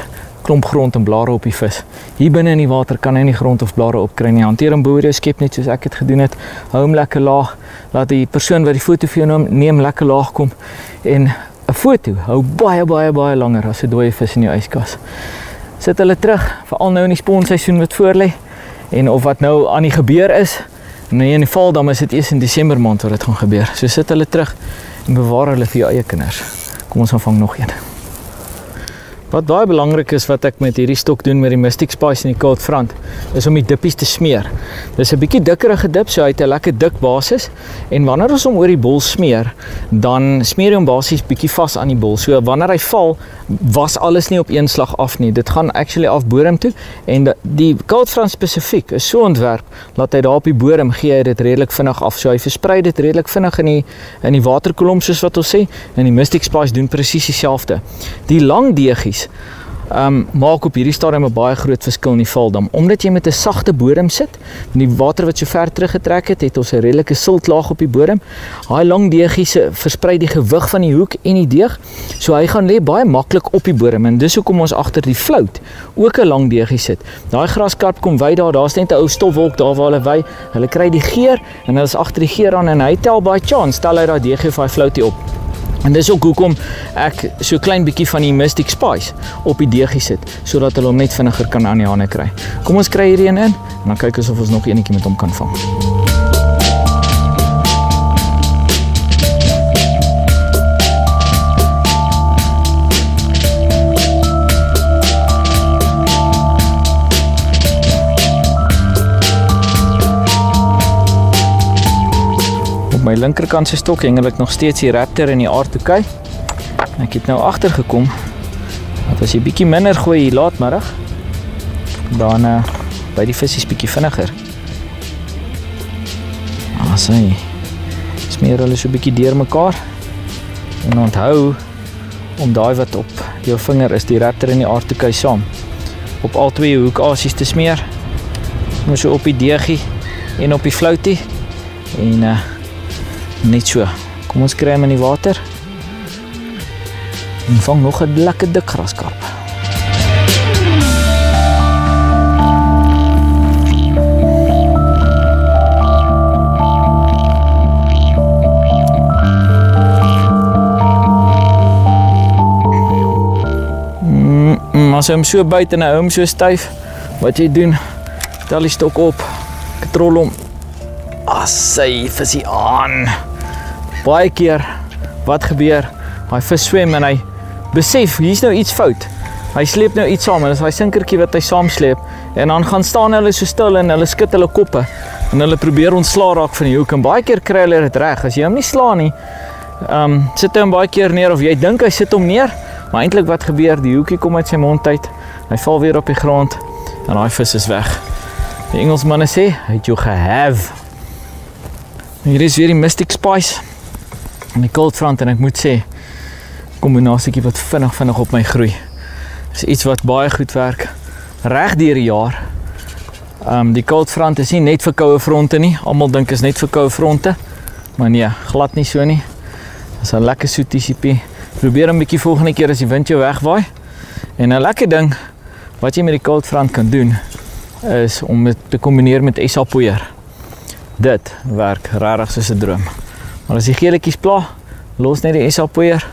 klomp grond en blare op die vis. Hier binne in die water kan hy nie grond of blare opkry nie. Hanteer hom bo oor jou skep net soos ek het gedoen het. Hou hom lekker laag. Laat die persoon wat die foto vir jou neem lekker laag kom. En 'n foto hou baie langer as 'n dooie vis in jou yskas. Sit hulle terug, veral nou in die sponseisoen wat voorlê en of wat nou aan die gebeur is. En in die Valdam is dit eers in Desember maand wat dit gaan gebeur. So sit hulle terug en bewaar hulle vir jou eie kinders. Kom ons vang nog een. Wat baie belangrik is wat ek met hierdie stok doen met die Mystic Spice en die Cold Front, is om die dippies te smeer. Dis 'n bietjie dikkerige dip, so hy het 'n lekker dik basis. En wanneer ons hom oor die bol smeer, dan smeer hy hom basies bietjie vas aan die bol. So wanneer hy val, was alles nie op een slag af nie. Dit gaan actually af bodem toe. En die Cold Front spesifiek is so ontwerp dat hy daar op die bodem gee hy dit redelik vinnig af. So hy versprei dit redelik vinnig in die waterkolom soos wat ons sê. En die Mystic Spice doen presies dieselfde. Die lang deegies maak op hierdie stadium 'n baie groot verskil in die Valdam. Omdat jy met 'n sagte bodem sit, en die water wat so ver teruggetrek het, het ons 'n redelike siltlaag op die bodem. Daai lang deegies versprei die gewig van die hoek en die deeg, so hy gaan lê baie maklik op die bodem. En dis hoekom ons agter die vlout ook 'n lang deegie sit. Daai graskarp kom wy daar's net 'n ou stofwolk daar waar hulle wy. Hulle kry die geur en hulle is agter die geur aan en hy tel baie chance, stel hy daai deegie of hy floutie op. En dis ook hoekom ek so klein bietjie van die Mystic Spice op die deegie sit, sodat hulle hom net vinniger kan aan die hande kry. Kom ons kry hierdie een in, en dan kyk ons of ons nog enetjie met hom kan vang. Op my linkerkant se stok hengel ek nog steeds die Raptor en die R2K. Ek het nou agtergekom dat as jy bietjie minder gooi hier laatmiddag, dan by die visies bietjie vinniger. Sy smeer hulle so bietjie deur mekaar. En onthou om daai wat op jou vinger is, die Raptor en die R2K saam, op al twee hoekasies te smeer. Moet so op die deegie en op die floutie. En net so. Kom ons kry hom in die water. En vang nog 'n lekker dik graskarp. As hy hom so byt en hy hou hom so styf, wat jy doen, tel die stok op, katrol hom, sy visie aan. Baie keer, wat gebeur, hy vis swem en hy besef, hier's nou iets fout. Hy sleep nou iets saam, en dis hy sinkertjie wat hy saam sleep, en dan gaan staan hulle so stil en hulle skud hulle koppe, en hulle probeer ontslaa raak van die hoek, en baie keer kry hulle dit reg. As jy hom nie slaan nie, sit hy hom baie keer neer, of jy dink hy sit hom neer, maar eintlik wat gebeur, die hoekie kom uit sy mond uit, hy val weer op die grond, en daai vis is weg. Die Engelsmanne sê, hy het jou gehave. Hier is weer die Mystic Spice en die Cold Front, en ek moet sê, kombinasiekie wat vinnig op my groei. Is iets wat baie goed werk, reg deur die jaar. Die Cold Front is nie net vir koue fronte nie, almal dink is net vir koue fronte, maar nee, glad nie so nie. Dis 'n lekker soet TCP. Probeer 'n bietjie volgende keer as die wind jou wegwaai. En 'n lekker ding wat jy met die Cold Front kan doen, is om dit te kombineer met SA poeier. Dit werk regtig soos 'n droom. Maar as die geeltjies pla, los net die SA poeier,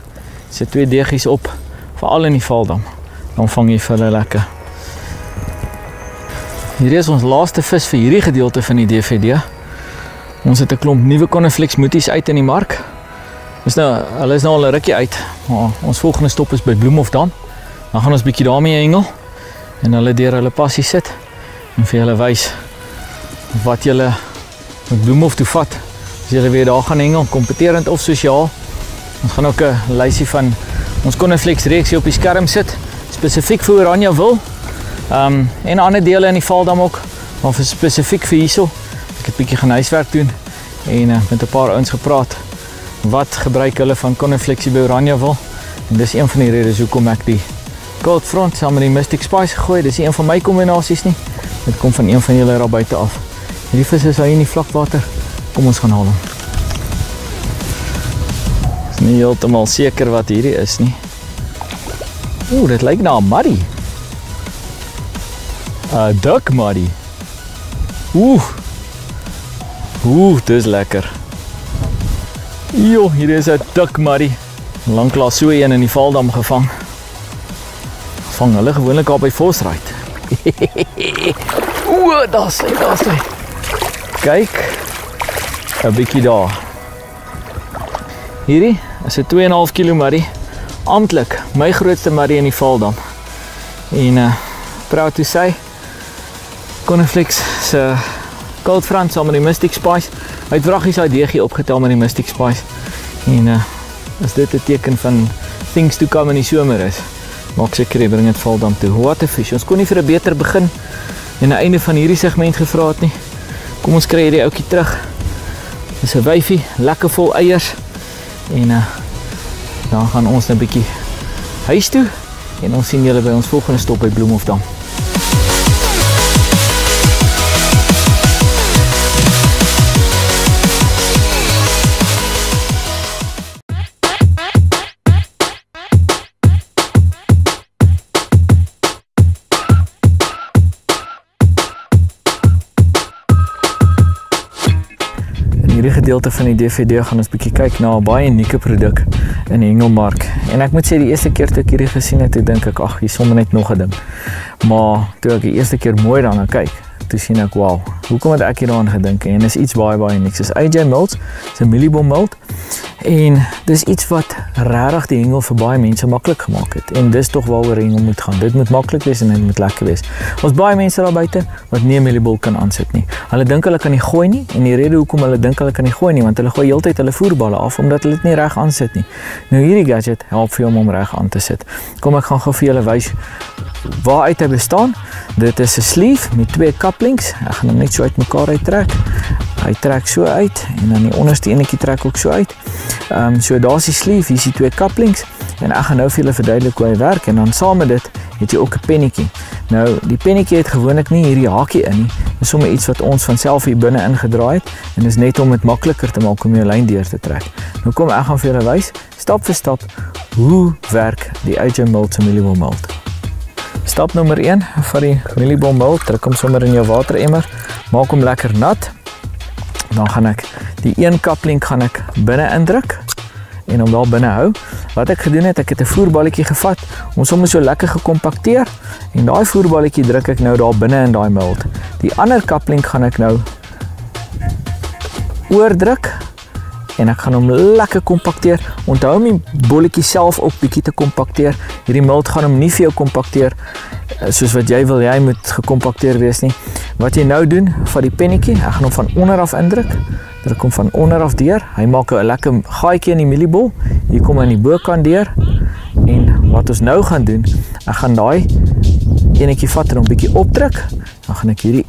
sit 2 deegies op, veral in die Valdam. Dan vang jy vir hulle lekker. Hierdie is ons laaste vis vir hierdie gedeelte van die DVD. Ons het 'n klomp nuwe Coniflex moeties uit in die mark. Hulle is nou al 'n rukkie uit. Maar ons volgende stop is by Bloemhofdam. Dan gaan ons bietjie daarmee hengel en hulle deur hulle passie sit en vir julle wys wat julle met Bloemhof toe vat. As julle weer daar gaan hengel, kompeterend of sosiaal. Ons gaan ook 'n lysie van ons Coniflex reeksie op die skerm sit, spesifiek vir Oranje wil. En ander dele in die Valdam ook, maar vir spesifiek vir hierso. Ek het bietjie gaan huiswerk doen en met 'n paar ouens gepraat. Wat gebruik hulle van Coniflex by Oranje wil? En dis een van die redes hoekom ek die Cold Front saam met die Mystic Spice gegooi. Dis nie een van my kombinasies nie. Dit kom van een van julle daar buite af. Hierdie vis is hier in die vlakwater. Kom ons gaan haal hom. Is nie heeltemal seker wat hierdie is nie. Dit lyk na 'n marrie. Duck Maddie. Dis lekker. Jo, hier is 'n duck Maddie. Lanklaas so een in die Valdam gevang. Vang hulle gewoonlik daar by Vosruit. Daar sy. Kyk, 'n bietjie daar. Hierdie is 'n 2,5 kilo Maddie. Amptelik my grootste Maddie in die Valdam. En proud to say, Koneflix se Cold Front saam met die Mystic Spice. Hy het vraggies uit DG opgetel met die Mystic Spice. En as dit 'n teken van things to come in die somer is, maak seker jy bring dit Valdam toe. What a fish. Ons kon nie vir 'n beter begin en 'n einde van hierdie segment gevra het nie. Kom ons kry hierdie ouetjie terug. Dis 'n wyfie, lekker vol eiers. En dan gaan ons 'n bietjie huis toe en ons sien julle by ons volgende stop by Bloemhofdam. In hierdie gedeelte van die DVD gaan ons bietjie kyk na 'n baie unieke produk in die hengelmark. En ek moet sê die eerste keer toe ek hierdie gesien het, toe dink ek, ag, hier sommer net nog 'n ding. Maar toe ek die eerste keer mooi daarna kyk, toe sien ek, wow, hoekom het ek hieraan gedink? En is iets baie unieks. Dis AJ Mills, dis 'n Millibom mild. En dis iets wat regtig die hengel vir baie mense maklik gemaak het. En dis tog waaroor hengel moet gaan. Dit moet maklik wees en dit moet lekker wees. Ons baie mense daar buite wat nie 'n Millibom kan aansit nie. Hulle dink hulle kan nie gooi nie en die rede hoekom hulle dink hulle kan nie gooi nie, want hulle gooi heeltyd hulle voerballe af omdat hulle dit nie reg aansit nie. Nou hierdie gadget help vir jou om reg aan te sit. Kom ek gaan gou vir julle wys waaruit hy bestaan. Dit is 'n sleeve met 2 couplings. Ek gaan hom net so uitmekaar uittrek. Hy trek so uit en dan die onderste enetjie trek ook so uit. So daar's die sleeve, hier is die 2 couplings en ek gaan nou vir julle verduidelik hoe hy werk en dan saam met dit het jy ook 'n pennetjie. Nou die pennetjie het gewoonlik nie hierdie hakie in nie. Dis sommer iets wat ons van self hier binne ingedraai het en dis net om dit makliker te maak om jou lyn deur te trek. Nou kom ek gaan vir julle wys stap vir stap hoe werk die AJ Mills Millibom mild. Stap nommer 1 van die Millibom mild, trek hom sommer in jou wateremmer, maak hom lekker nat. Dan gaan ek die een coupling gaan ek binne indruk en hom daar binne hou. Wat ek gedoen het, ek het 'n voerballetjie gevat, om sommer so lekker gekompakteer en daai voerballetjie druk ek nou daar binne in daai mild. Die ander coupling gaan ek nou oordruk en ek gaan hom lekker kompakteer. Onthou om die bolletjie self ook bietjie te kompakteer. Hierdie mild gaan hom nie vir jou kompakteer soos wat jy wil, jy moet gekompakteer wees nie. Wat jy nou doen, vat die pennetjie, ek gaan hom van onder af indruk, druk hom van onder af deur, hy maak 'n lekker gaatjie in die Millibol, hier kom hy in die bokant deur, en wat ons nou gaan doen, ek gaan daai enetjie vat en hom bietjie opdruk, dan gaan ek hierdie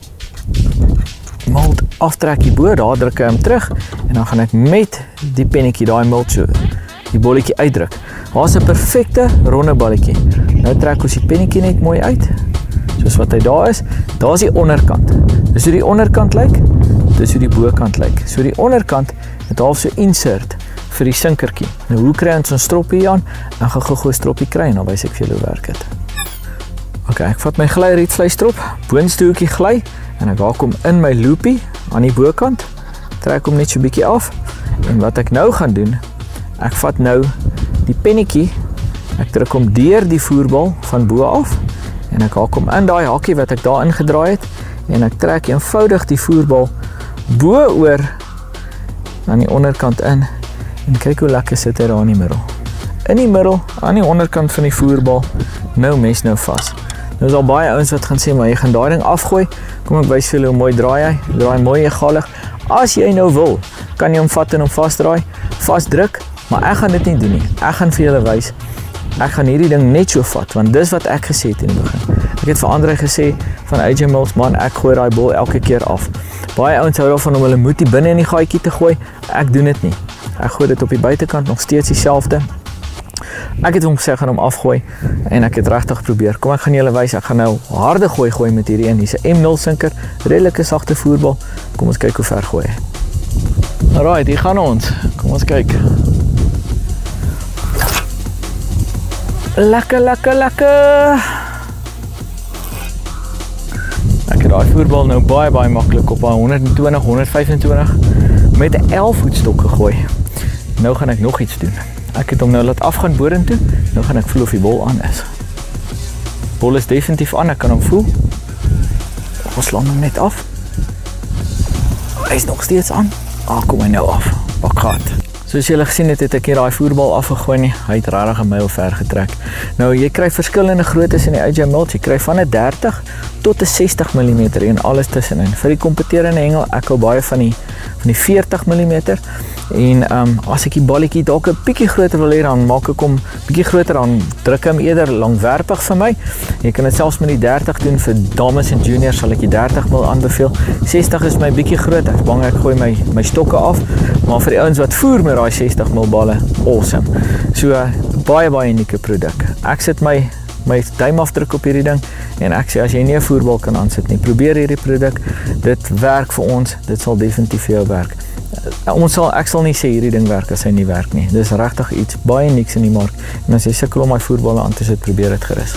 mild aftrek hierbo, daar druk ek hom terug, en dan gaan ek met die pennetjie daai mild so, die bolletjie uitdruk. Daar's 'n perfekte ronde balletjie. Nou trek ons die pennetjie net mooi uit, soos wat hy daar is. Daar's die onderkant. Dis hoe die onderkant lyk, dis hoe die bokant lyk. So die onderkant het half so insert vir die sinkertjie. Nou hoe kry ons 'n stroppie hier aan? Dan gaan gou 'n stroppie kry en dan wys ek vir julle hoe werk dit. OK, ek vat my glyrietvlei strop, boonste hoekie gly en ek haak hom in my loopie aan die bokant. Trek hom net so 'n bietjie af. En wat ek nou gaan doen, ek vat nou die pennetjie, ek druk hom deur die voerbal van bo af en ek haak hom in daai hakie wat ek daar ingedraai het en ek trek eenvoudig die voerbal bo oor aan die onderkant in en kyk hoe lekker sit hy daar in die middel. In die middel, aan die onderkant van die voerbal, nou mes nou vas. Nou is al baie ouens wat gaan sê, maar jy gaan daai ding afgooi, kom ek wys vir julle hoe mooi draai hy, draai mooi egalig. As jy nou wil, kan jy hom vat en hom vasdraai, vasdruk, maar ek gaan dit nie doen nie. Ek gaan vir julle wys, ek gaan hierdie ding net so vat, want dis wat ek gesê het in die begin. Ek het vir Andre gesê, van AJ Mills, man, ek gooi daai bol elke keer af. Baie ouens hou daarvan om hulle moetie binne in die gaatjie te gooi, ek doen dit nie. Ek gooi dit op die buitekant, nog steeds dieselfde. Ek het hom gesê, ek gaan hom afgooi, en ek het regtig probeer. Kom, ek gaan julle wys, ek gaan nou harde gooi met hierdie een. Hier's 'n M0 sinker, redelike sagte voerbal. Kom ons kyk hoe ver gooi hy. Alright, hier gaan ons. Kom ons kyk. Lekker, lekker, lekker. daai voerbal nou baie maklik op 120, 125 met 'n 11 voet stok gegooi. Nou gaan ek nog iets doen. Ek het hom nou laat afgaan borentoe. Nou gaan ek voel of die bol aan is. Bol is definitief aan, ek kan hom voel. Ons slaan hom net af. Hy is nog steeds aan. Kom hy nou af. Pak gat. Soos julle gesien het, het ek hier daai voerbal afgegooi nie. Hy het regtig 'n myl ver getrek. Nou jy kry verskillende groottes in die AJ Mulch. Jy kry van 'n 30 tot 'n 60 mm en alles tussenin. Vir die kompeterende hengel, ek hou baie van die 40 mm. En as ek die balletjie dalk 'n bietjie groter wil hê, dan maak ek hom bietjie groter, dan druk hom eerder langwerpig vir my. Jy kan dit selfs met die 30 doen. Vir dames en juniors sal ek die 30 wil aanbeveel. 60 is my bietjie groot. Ek bang ek gooi my stokke af, maar vir die ouens wat voer met daai 60 mm balle, awesome. So baie unieke produk. Ek sit my duimafdruk op hierdie ding en ek sê as jy nie 'n voerbal kan aansit nie, probeer hierdie produk. Dit werk vir ons. Dit sal definitief vir jou werk. Ek sal nie sê hierdie ding werk as hy nie werk nie. Dis regtig iets baie niks in die mark. En as jy sukkel om my voerballe aan te sit, probeer dit gerus.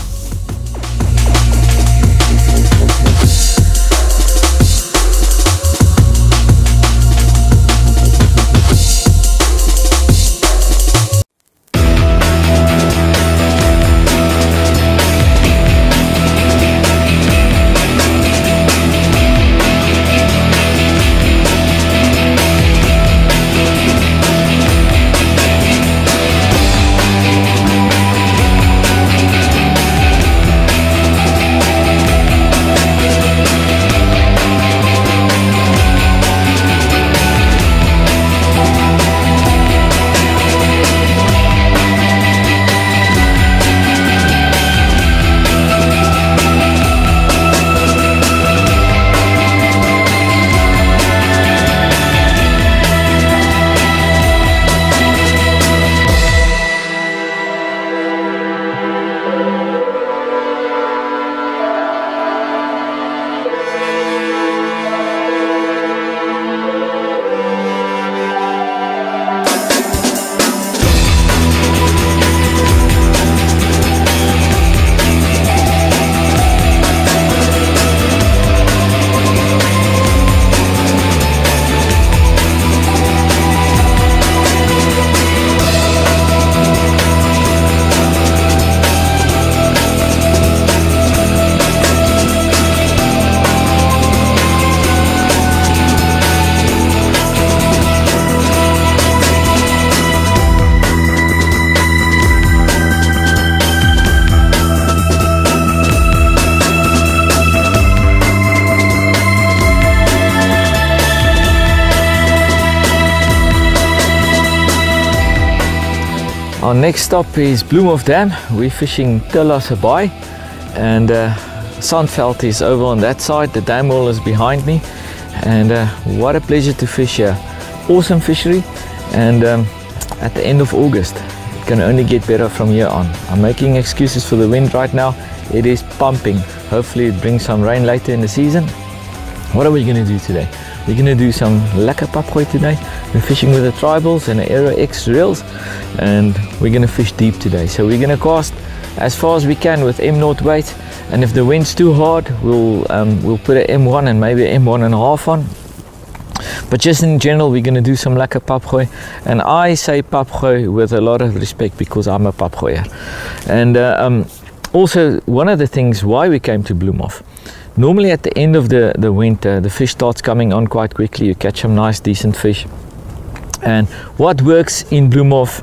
Our next stop is Bloemhof Dam. We're fishing Tillas Bay, and Sandveld is over on that side. The dam wall is behind me, and what a pleasure to fish here. Awesome fishery, and at the end of August, it can only get better from here on. I'm making excuses for the wind right now. It is pumping. Hopefully it brings some rain later in the season. What are we going to do today? We're going to do some lekker papgooi today. We're fishing with the tribals and the Aero X reels, and we're going to fish deep today. So we're going to cast as far as we can with M0 weight, and if the wind's too hard, we'll put an M1 and maybe an M1.5 on. But just in general, we're going to do some lekker papgooi, and I say papgooi with a lot of respect because I'm a papgooier. And also, one of the things why we came to Bloemhof, normally at the end of the winter, the fish starts coming on quite quickly. You catch some nice decent fish, and what works in Bloemhof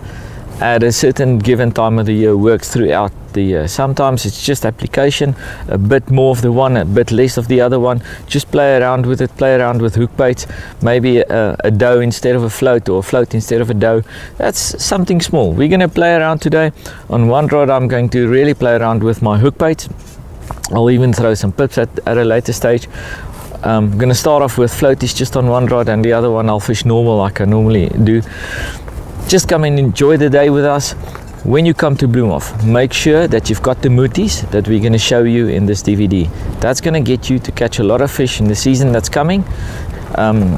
at a certain given time of the year works throughout the year. Sometimes it's just application, a bit more of the one, a bit less of the other one. Just play around with it, play around with hook baits, maybe a doe instead of a float, or a float instead of a doe. That's something small. We're going to play around today. On one rod I'm going to really play around with my hook baits. I'll even throw some pips at a later stage. I'm going to start off with floaties just on one rod, and the other one I'll fish normal like I normally do. Just come and enjoy the day with us. When you come to Bloemhof, make sure that you've got the muties that we're going to show you in this DVD. That's going to get you to catch a lot of fish in the season that's coming.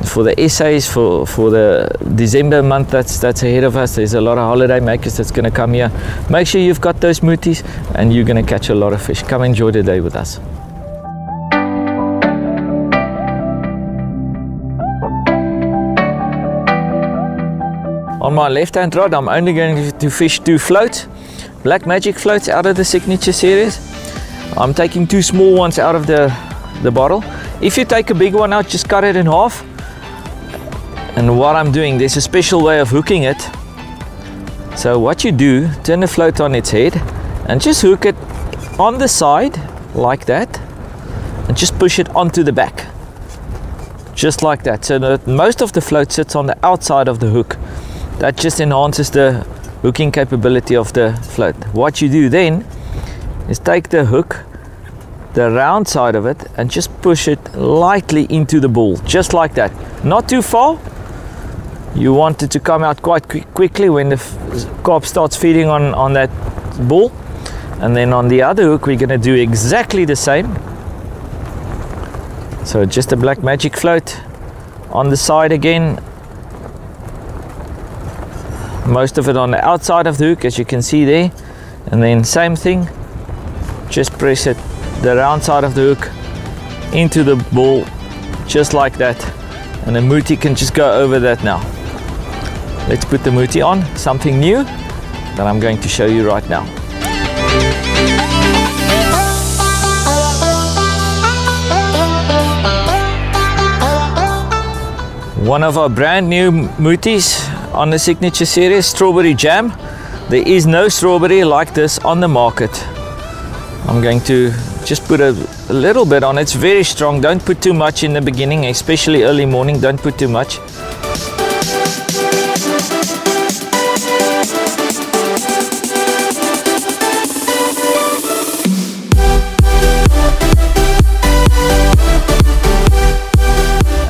For the essays, for the December month that's ahead of us, there's a lot of holiday makers that's going to come here. Make sure you've got those muties, and you're going to catch a lot of fish. Come enjoy the day with us. my left hand rod, I'm only going to fish 2 floats, Black Magic floats out of the Signature series. I'm taking 2 small ones out of the bottle. If you take a big one out, just cut it in half. And what I'm doing, there's a special way of hooking it. So what you do, turn the float on its head and just hook it on the side like that, and just push it onto the back, just like that, so that most of the float sits on the outside of the hook. That just enhances the hooking capability of the float. What you do then is take the hook, the round side of it, and just push it lightly into the ball, just like that, not too far. You want it to come out quite quickly when the carp starts feeding on that ball. And then on the other hook, we're going to do exactly the same. So just a Black Magic float on the side again. Most of it on the outside of the hook, as you can see there. And then same thing, just press it, the round side of the hook into the ball, just like that. And the Muti can just go over that now. Let's put the Muti on, something new that I'm going to show you right now. One of our brand new Mutis on the Signature series, Strawberry Jam. There is no strawberry like this on the market. I'm going to just put a little bit on. It's very strong. Don't put too much in the beginning, especially early morning. Don't put too much.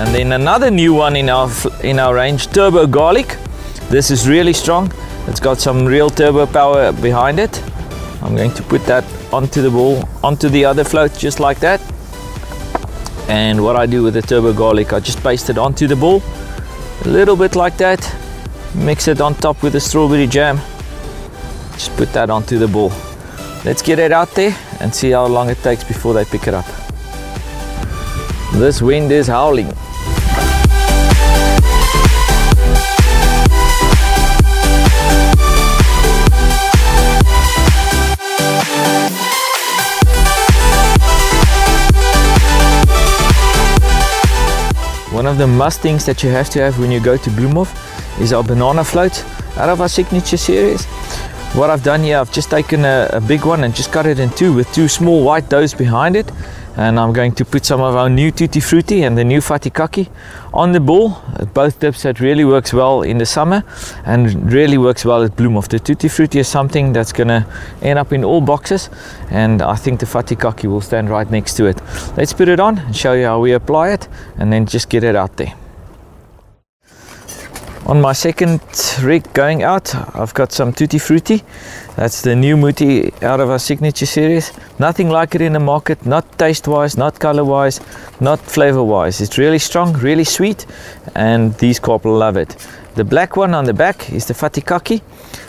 And then another new one in our range, Turbo Garlic. This is really strong. It's got some real turbo power behind it. I'm going to put that onto the ball, onto the other float, just like that. And what I do with the Turbo Garlic, I just paste it onto the ball, a little bit like that. Mix it on top with the Strawberry Jam. Just put that onto the ball. Let's get it out there and see how long it takes before they pick it up. This wind is howling. One of the must things that you have to have when you go to Bloemhof is our banana float out of our Signature series. What I've done here, I've just taken a big one and just cut it in 2 with 2 small white does behind it. And I'm going to put some of our new Tutti Frutti and the new Fatikaki on the ball. Both dips that really works well in the summer and really works well at Bloemhof. The Tutti Frutti is something that's going to end up in all boxes, and I think the Fatikaki will stand right next to it. Let's put it on and show you how we apply it, and then just get it out there. On my second rig going out, I've got some Tutti Frutti. That's the new Muti out of our Signature series. Nothing like it in the market, not taste wise, not color wise, not flavor wise. It's really strong, really sweet, and these carp will love it. The black one on the back is the Fatikaki.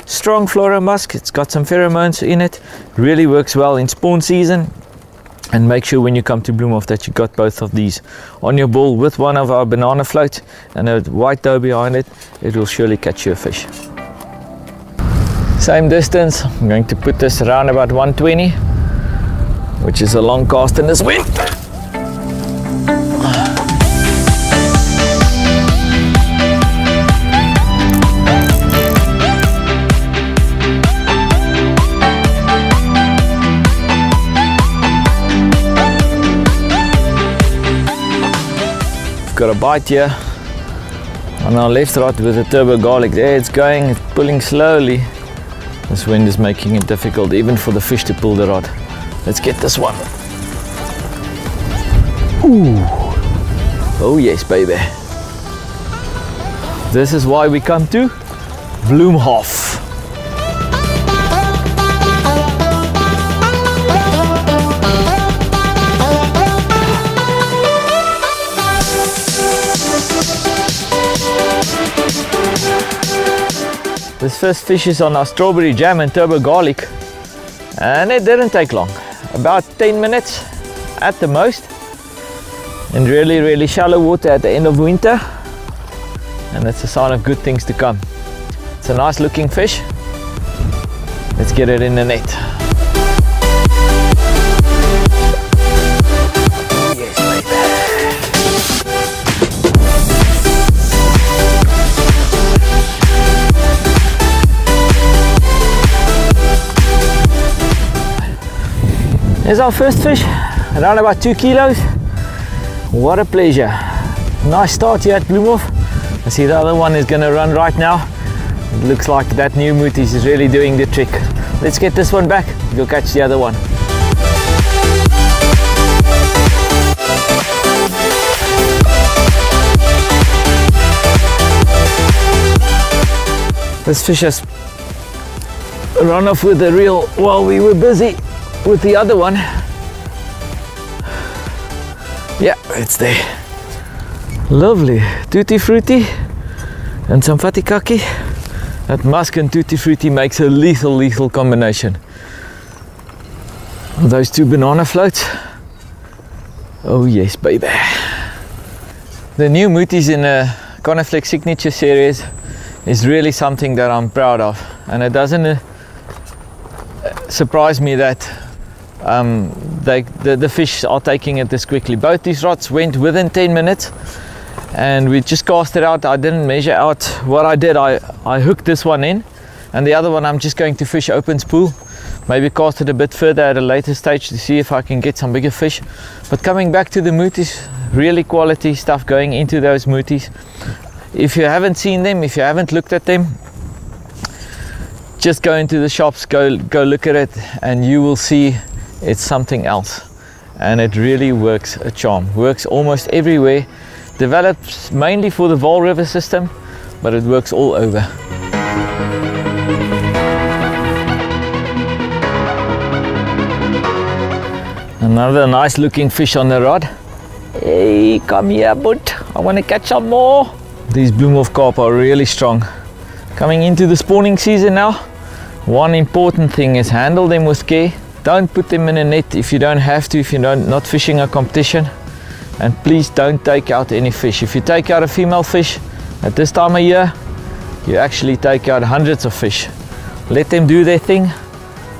Strong flora musk, it's got some pheromones in it. Really works well in spawn season. And make sure when you come to Bloemhof that you got both of these on your ball with one of our banana floats and a white dough behind it. It will surely catch you a fish. Same distance. I'm going to put this around about 120, which is a long cast in this wind. Got a bite here on our left rod with the Turbo Garlic. There it's going, it's pulling slowly. This wind is making it difficult even for the fish to pull the rod. Let's get this one. Ooh. Oh yes, baby. This is why we come to Bloemhof. This first fish is on our Strawberry Jam and Turbo Garlic, and it didn't take long, about 10 minutes at the most, in really shallow water at the end of winter, and that's a sign of good things to come. It's a nice looking fish. Let's get it in the net. Yes, baby. Here's our first fish, around about 2 kilos. What a pleasure. Nice start here at Bloemhof. I see the other one is going to run right now. It looks like that new Muties is really doing the trick. Let's get this one back, go catch the other one. This fish has run off with the reel while we were busy with the other one. Yeah, it's there. Lovely. Tutti frutti and some fatikaki. That musk and tutti frutti makes a lethal combination. Those two banana floats. Oh yes, baby. The new Muties in the Coniflex Signature series is really something that I'm proud of, and it doesn't surprise me that the fish are taking it this quickly. Both these rods went within 10 minutes. And we just cast it out. I didn't measure out what I did. I hooked this one in, and the other one I'm just going to fish open spool, maybe cast it a bit further at a later stage to see if I can get some bigger fish. But coming back to the Muties, really quality stuff going into those Muties. If you haven't seen them, if you haven't looked at them, just go into the shops, go look at it, and you will see it's something else. And it really works a charm, works almost everywhere. Developed mainly for the Vaal River system, but it works all over. Another nice looking fish on the rod. Hey, come here, bud. I want to catch some more. These Bloemhof carp are really strong. Coming into the spawning season now, one important thing is handle them with care. Don't put them in a net if you don't have to, if you're not fishing a competition. And please don't take out any fish. If you take out a female fish at this time of year, you actually take out hundreds of fish. Let them do their thing,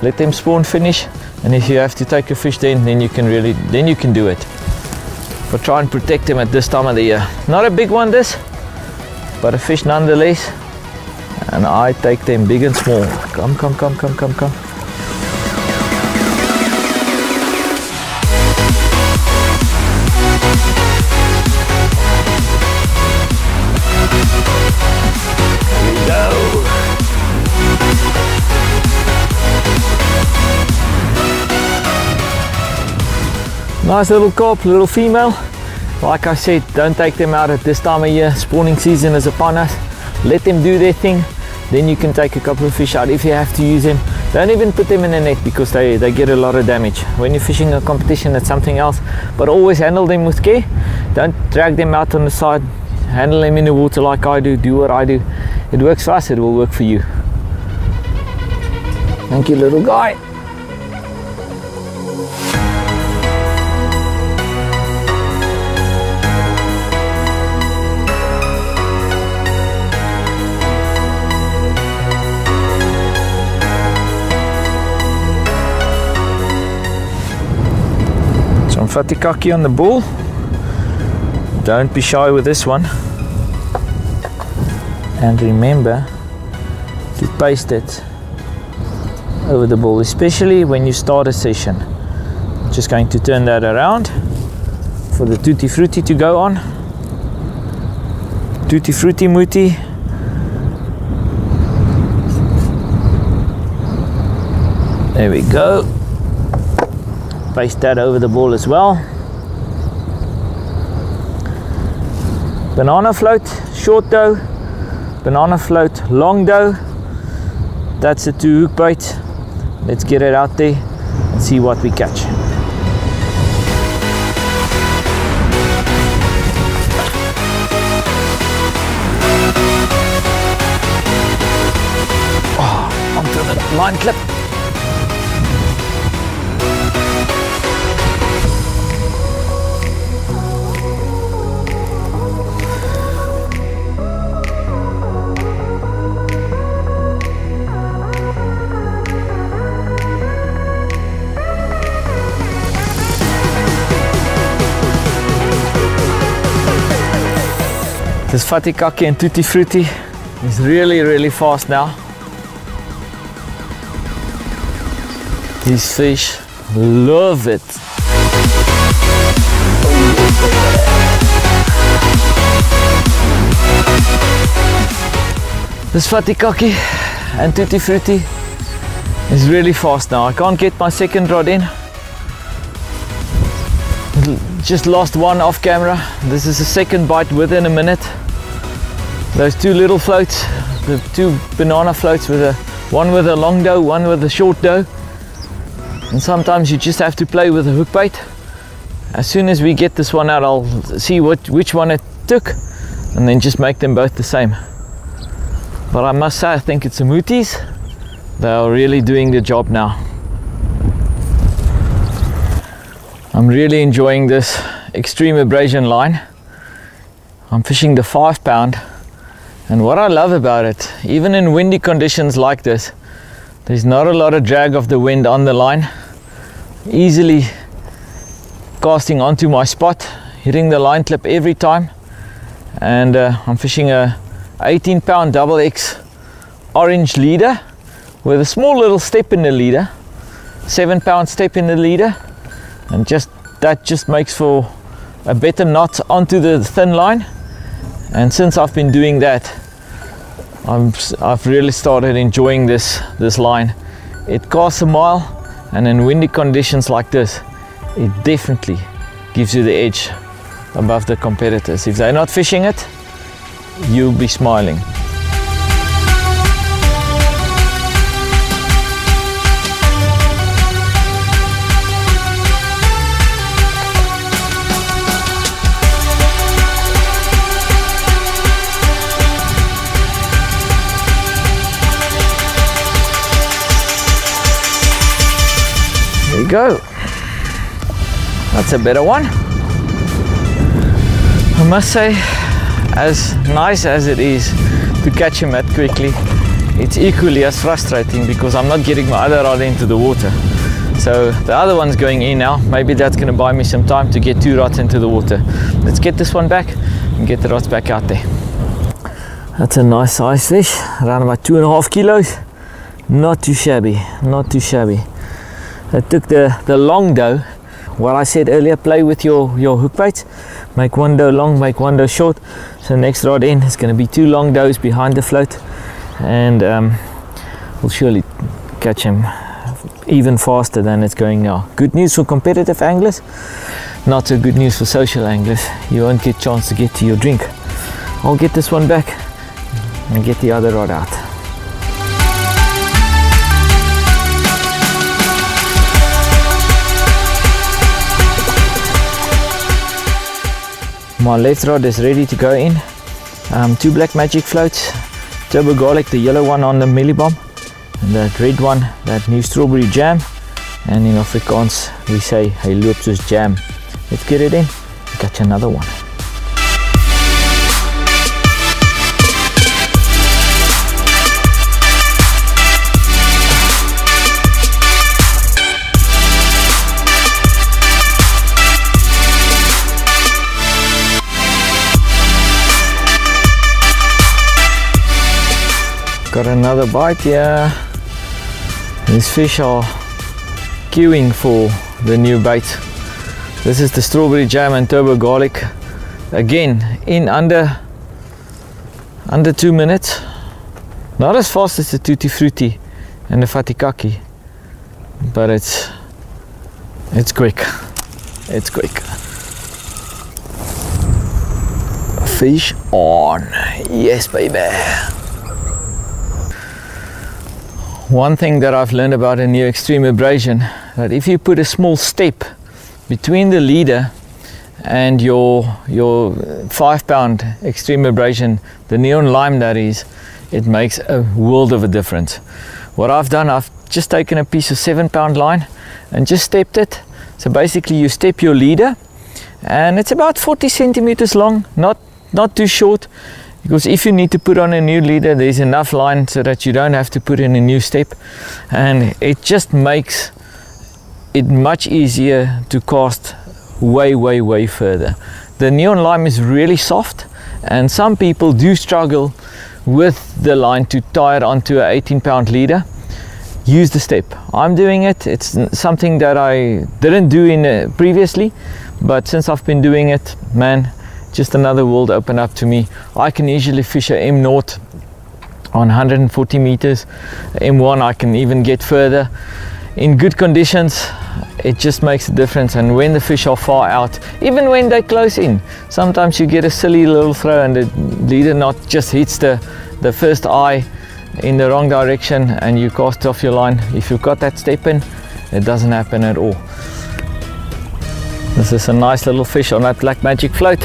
let them spawn finish, and if you have to take a fish then you can do it. But try and protect them at this time of the year. Not a big one this, but a fish nonetheless. And I take them big and small. Come. Nice little carp, little female. Like I said, don't take them out at this time of year. Spawning season is upon us. Let them do their thing. Then you can take a couple of fish out if you have to use them. Don't even put them in a net because they get a lot of damage. When you're fishing a competition, it's something else. But always handle them with care. Don't drag them out on the side. Handle them in the water like I do. Do what I do. It works for us, it will work for you. Thank you, little guy. Fatikaki on the ball. Don't be shy with this one, and remember to paste it over the ball, especially when you start a session. Just going to turn that around for the Tutti Frutti to go on. Tutti Frutti Muti. There we go. Paste that over the ball as well. Banana float, short dough. Banana float, long dough. That's the 2 hook bait. Let's get it out there and see what we catch. Oh, onto the line clip. This Fatikaki and Tutti Frutti is really fast now. These fish love it. This Fatikaki and Tutti Frutti is really fast now. I can't get my second rod in. Just lost one off camera. This is the second bite within a minute. Those two little floats, the two banana floats, with one with a long dough, one with a short dough. And sometimes you just have to play with the hook bait. As soon as we get this one out, I'll see which one it took and then just make them both the same. But I must say, I think it's the Mutis. They are really doing the job now. I'm really enjoying this extreme abrasion line. I'm fishing the 5 pound, and what I love about it, even in windy conditions like this, there's not a lot of drag of the wind on the line. Easily casting onto my spot, hitting the line clip every time. And I'm fishing a 18 pound double X orange leader with a small little step in the leader, 7 pound step in the leader, and that just makes for a better knot onto the thin line. And since I've been doing that, I've really started enjoying this line. It casts a mile, and in windy conditions like this, it definitely gives you the edge above the competitors. If they're not fishing it, you'll be smiling. There you go. That's a better one. I must say, as nice as it is to catch him that quickly, it's equally as frustrating because I'm not getting my other rod into the water. So the other one's going in now. Maybe that's going to buy me some time to get 2 rods into the water. Let's get this one back and get the rods back out there. That's a nice size fish, around about 2.5 kilos. Not too shabby, not too shabby. I took the long dough. What I said earlier, play with your hook baits. Make one dough long, make one dough short. So next rod in is going to be 2 long doughs behind the float, and we'll surely catch him even faster than it's going now. Good news for competitive anglers, not so good news for social anglers. You won't get a chance to get to your drink. I'll get this one back and get the other rod out. My left rod is ready to go in. 2 Black Magic floats, Turbo Garlic, the yellow one on the Millibomb, and that red one, that new strawberry jam. And in Afrikaans we say hy loop soos jam. Let's get it in and catch another one. Got another bite here. These fish are queuing for the new bait. This is the strawberry jam and turbo garlic. Again, in under 2 minutes. Not as fast as the Tutti Frutti and the Fatikaki, but it's quick. It's quick. Fish on. Yes, baby. One thing that I've learned about a new extreme abrasion, that if you put a small step between the leader and your 5 pound extreme abrasion, the neon lime that is, it makes a world of a difference. What I've done, I've just taken a piece of 7 pound line and just stepped it. So basically you step your leader, and it's about 40 centimeters long, not too short. Because if you need to put on a new leader, there's enough line so that you don't have to put in a new step, and it just makes it much easier to cast way further. The neon lime is really soft, and some people do struggle with the line to tie it onto an 18-pound leader. Use the step. I'm doing it. It's something that I didn't do in previously, but since I've been doing it, man, just another world opened up to me. I can easily fish a M0 on 140 meters. M1 I can even get further. In good conditions, it just makes a difference. And when the fish are far out, even when they're close in, sometimes you get a silly little throw and the leader knot just hits the first eye in the wrong direction and you cast off your line. If you've got that step in, it doesn't happen at all. This is a nice little fish on that Black Magic float.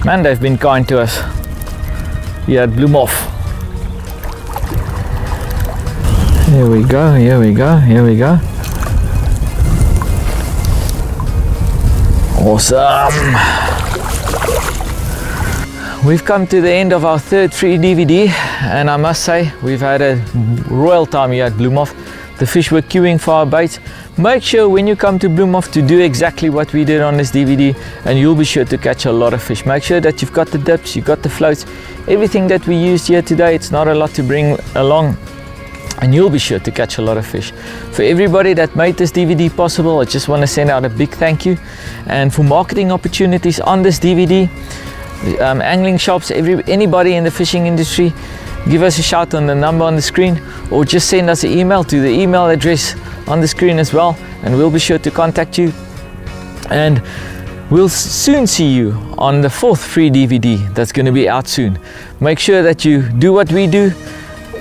Man, they've been kind to us here at Bloemhof. Here we go, here we go, here we go. Awesome. We've come to the end of our third free DVD, and I must say we've had a royal time here at Bloemhof. The fish were queuing for our baits. Make sure when you come to Bloemhof to do exactly what we did on this DVD, and you'll be sure to catch a lot of fish. Make sure that you've got the dips, you've got the floats, everything that we used here today. It's not a lot to bring along, and you'll be sure to catch a lot of fish. For everybody that made this DVD possible, I just want to send out a big thank you. And for marketing opportunities on this DVD, angling shops, anybody in the fishing industry, give us a shout on the number on the screen, or just send us an email to the email address on the screen as well, and we'll be sure to contact you. And we'll soon see you on the fourth free DVD that's going to be out soon. Make sure that you do what we do.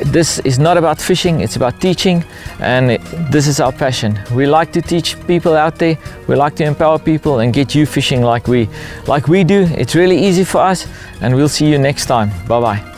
This is not about fishing, it's about teaching, and this is our passion. We like to teach people out there, we like to empower people and get you fishing like we do. It's really easy for us, and we'll see you next time. Bye bye.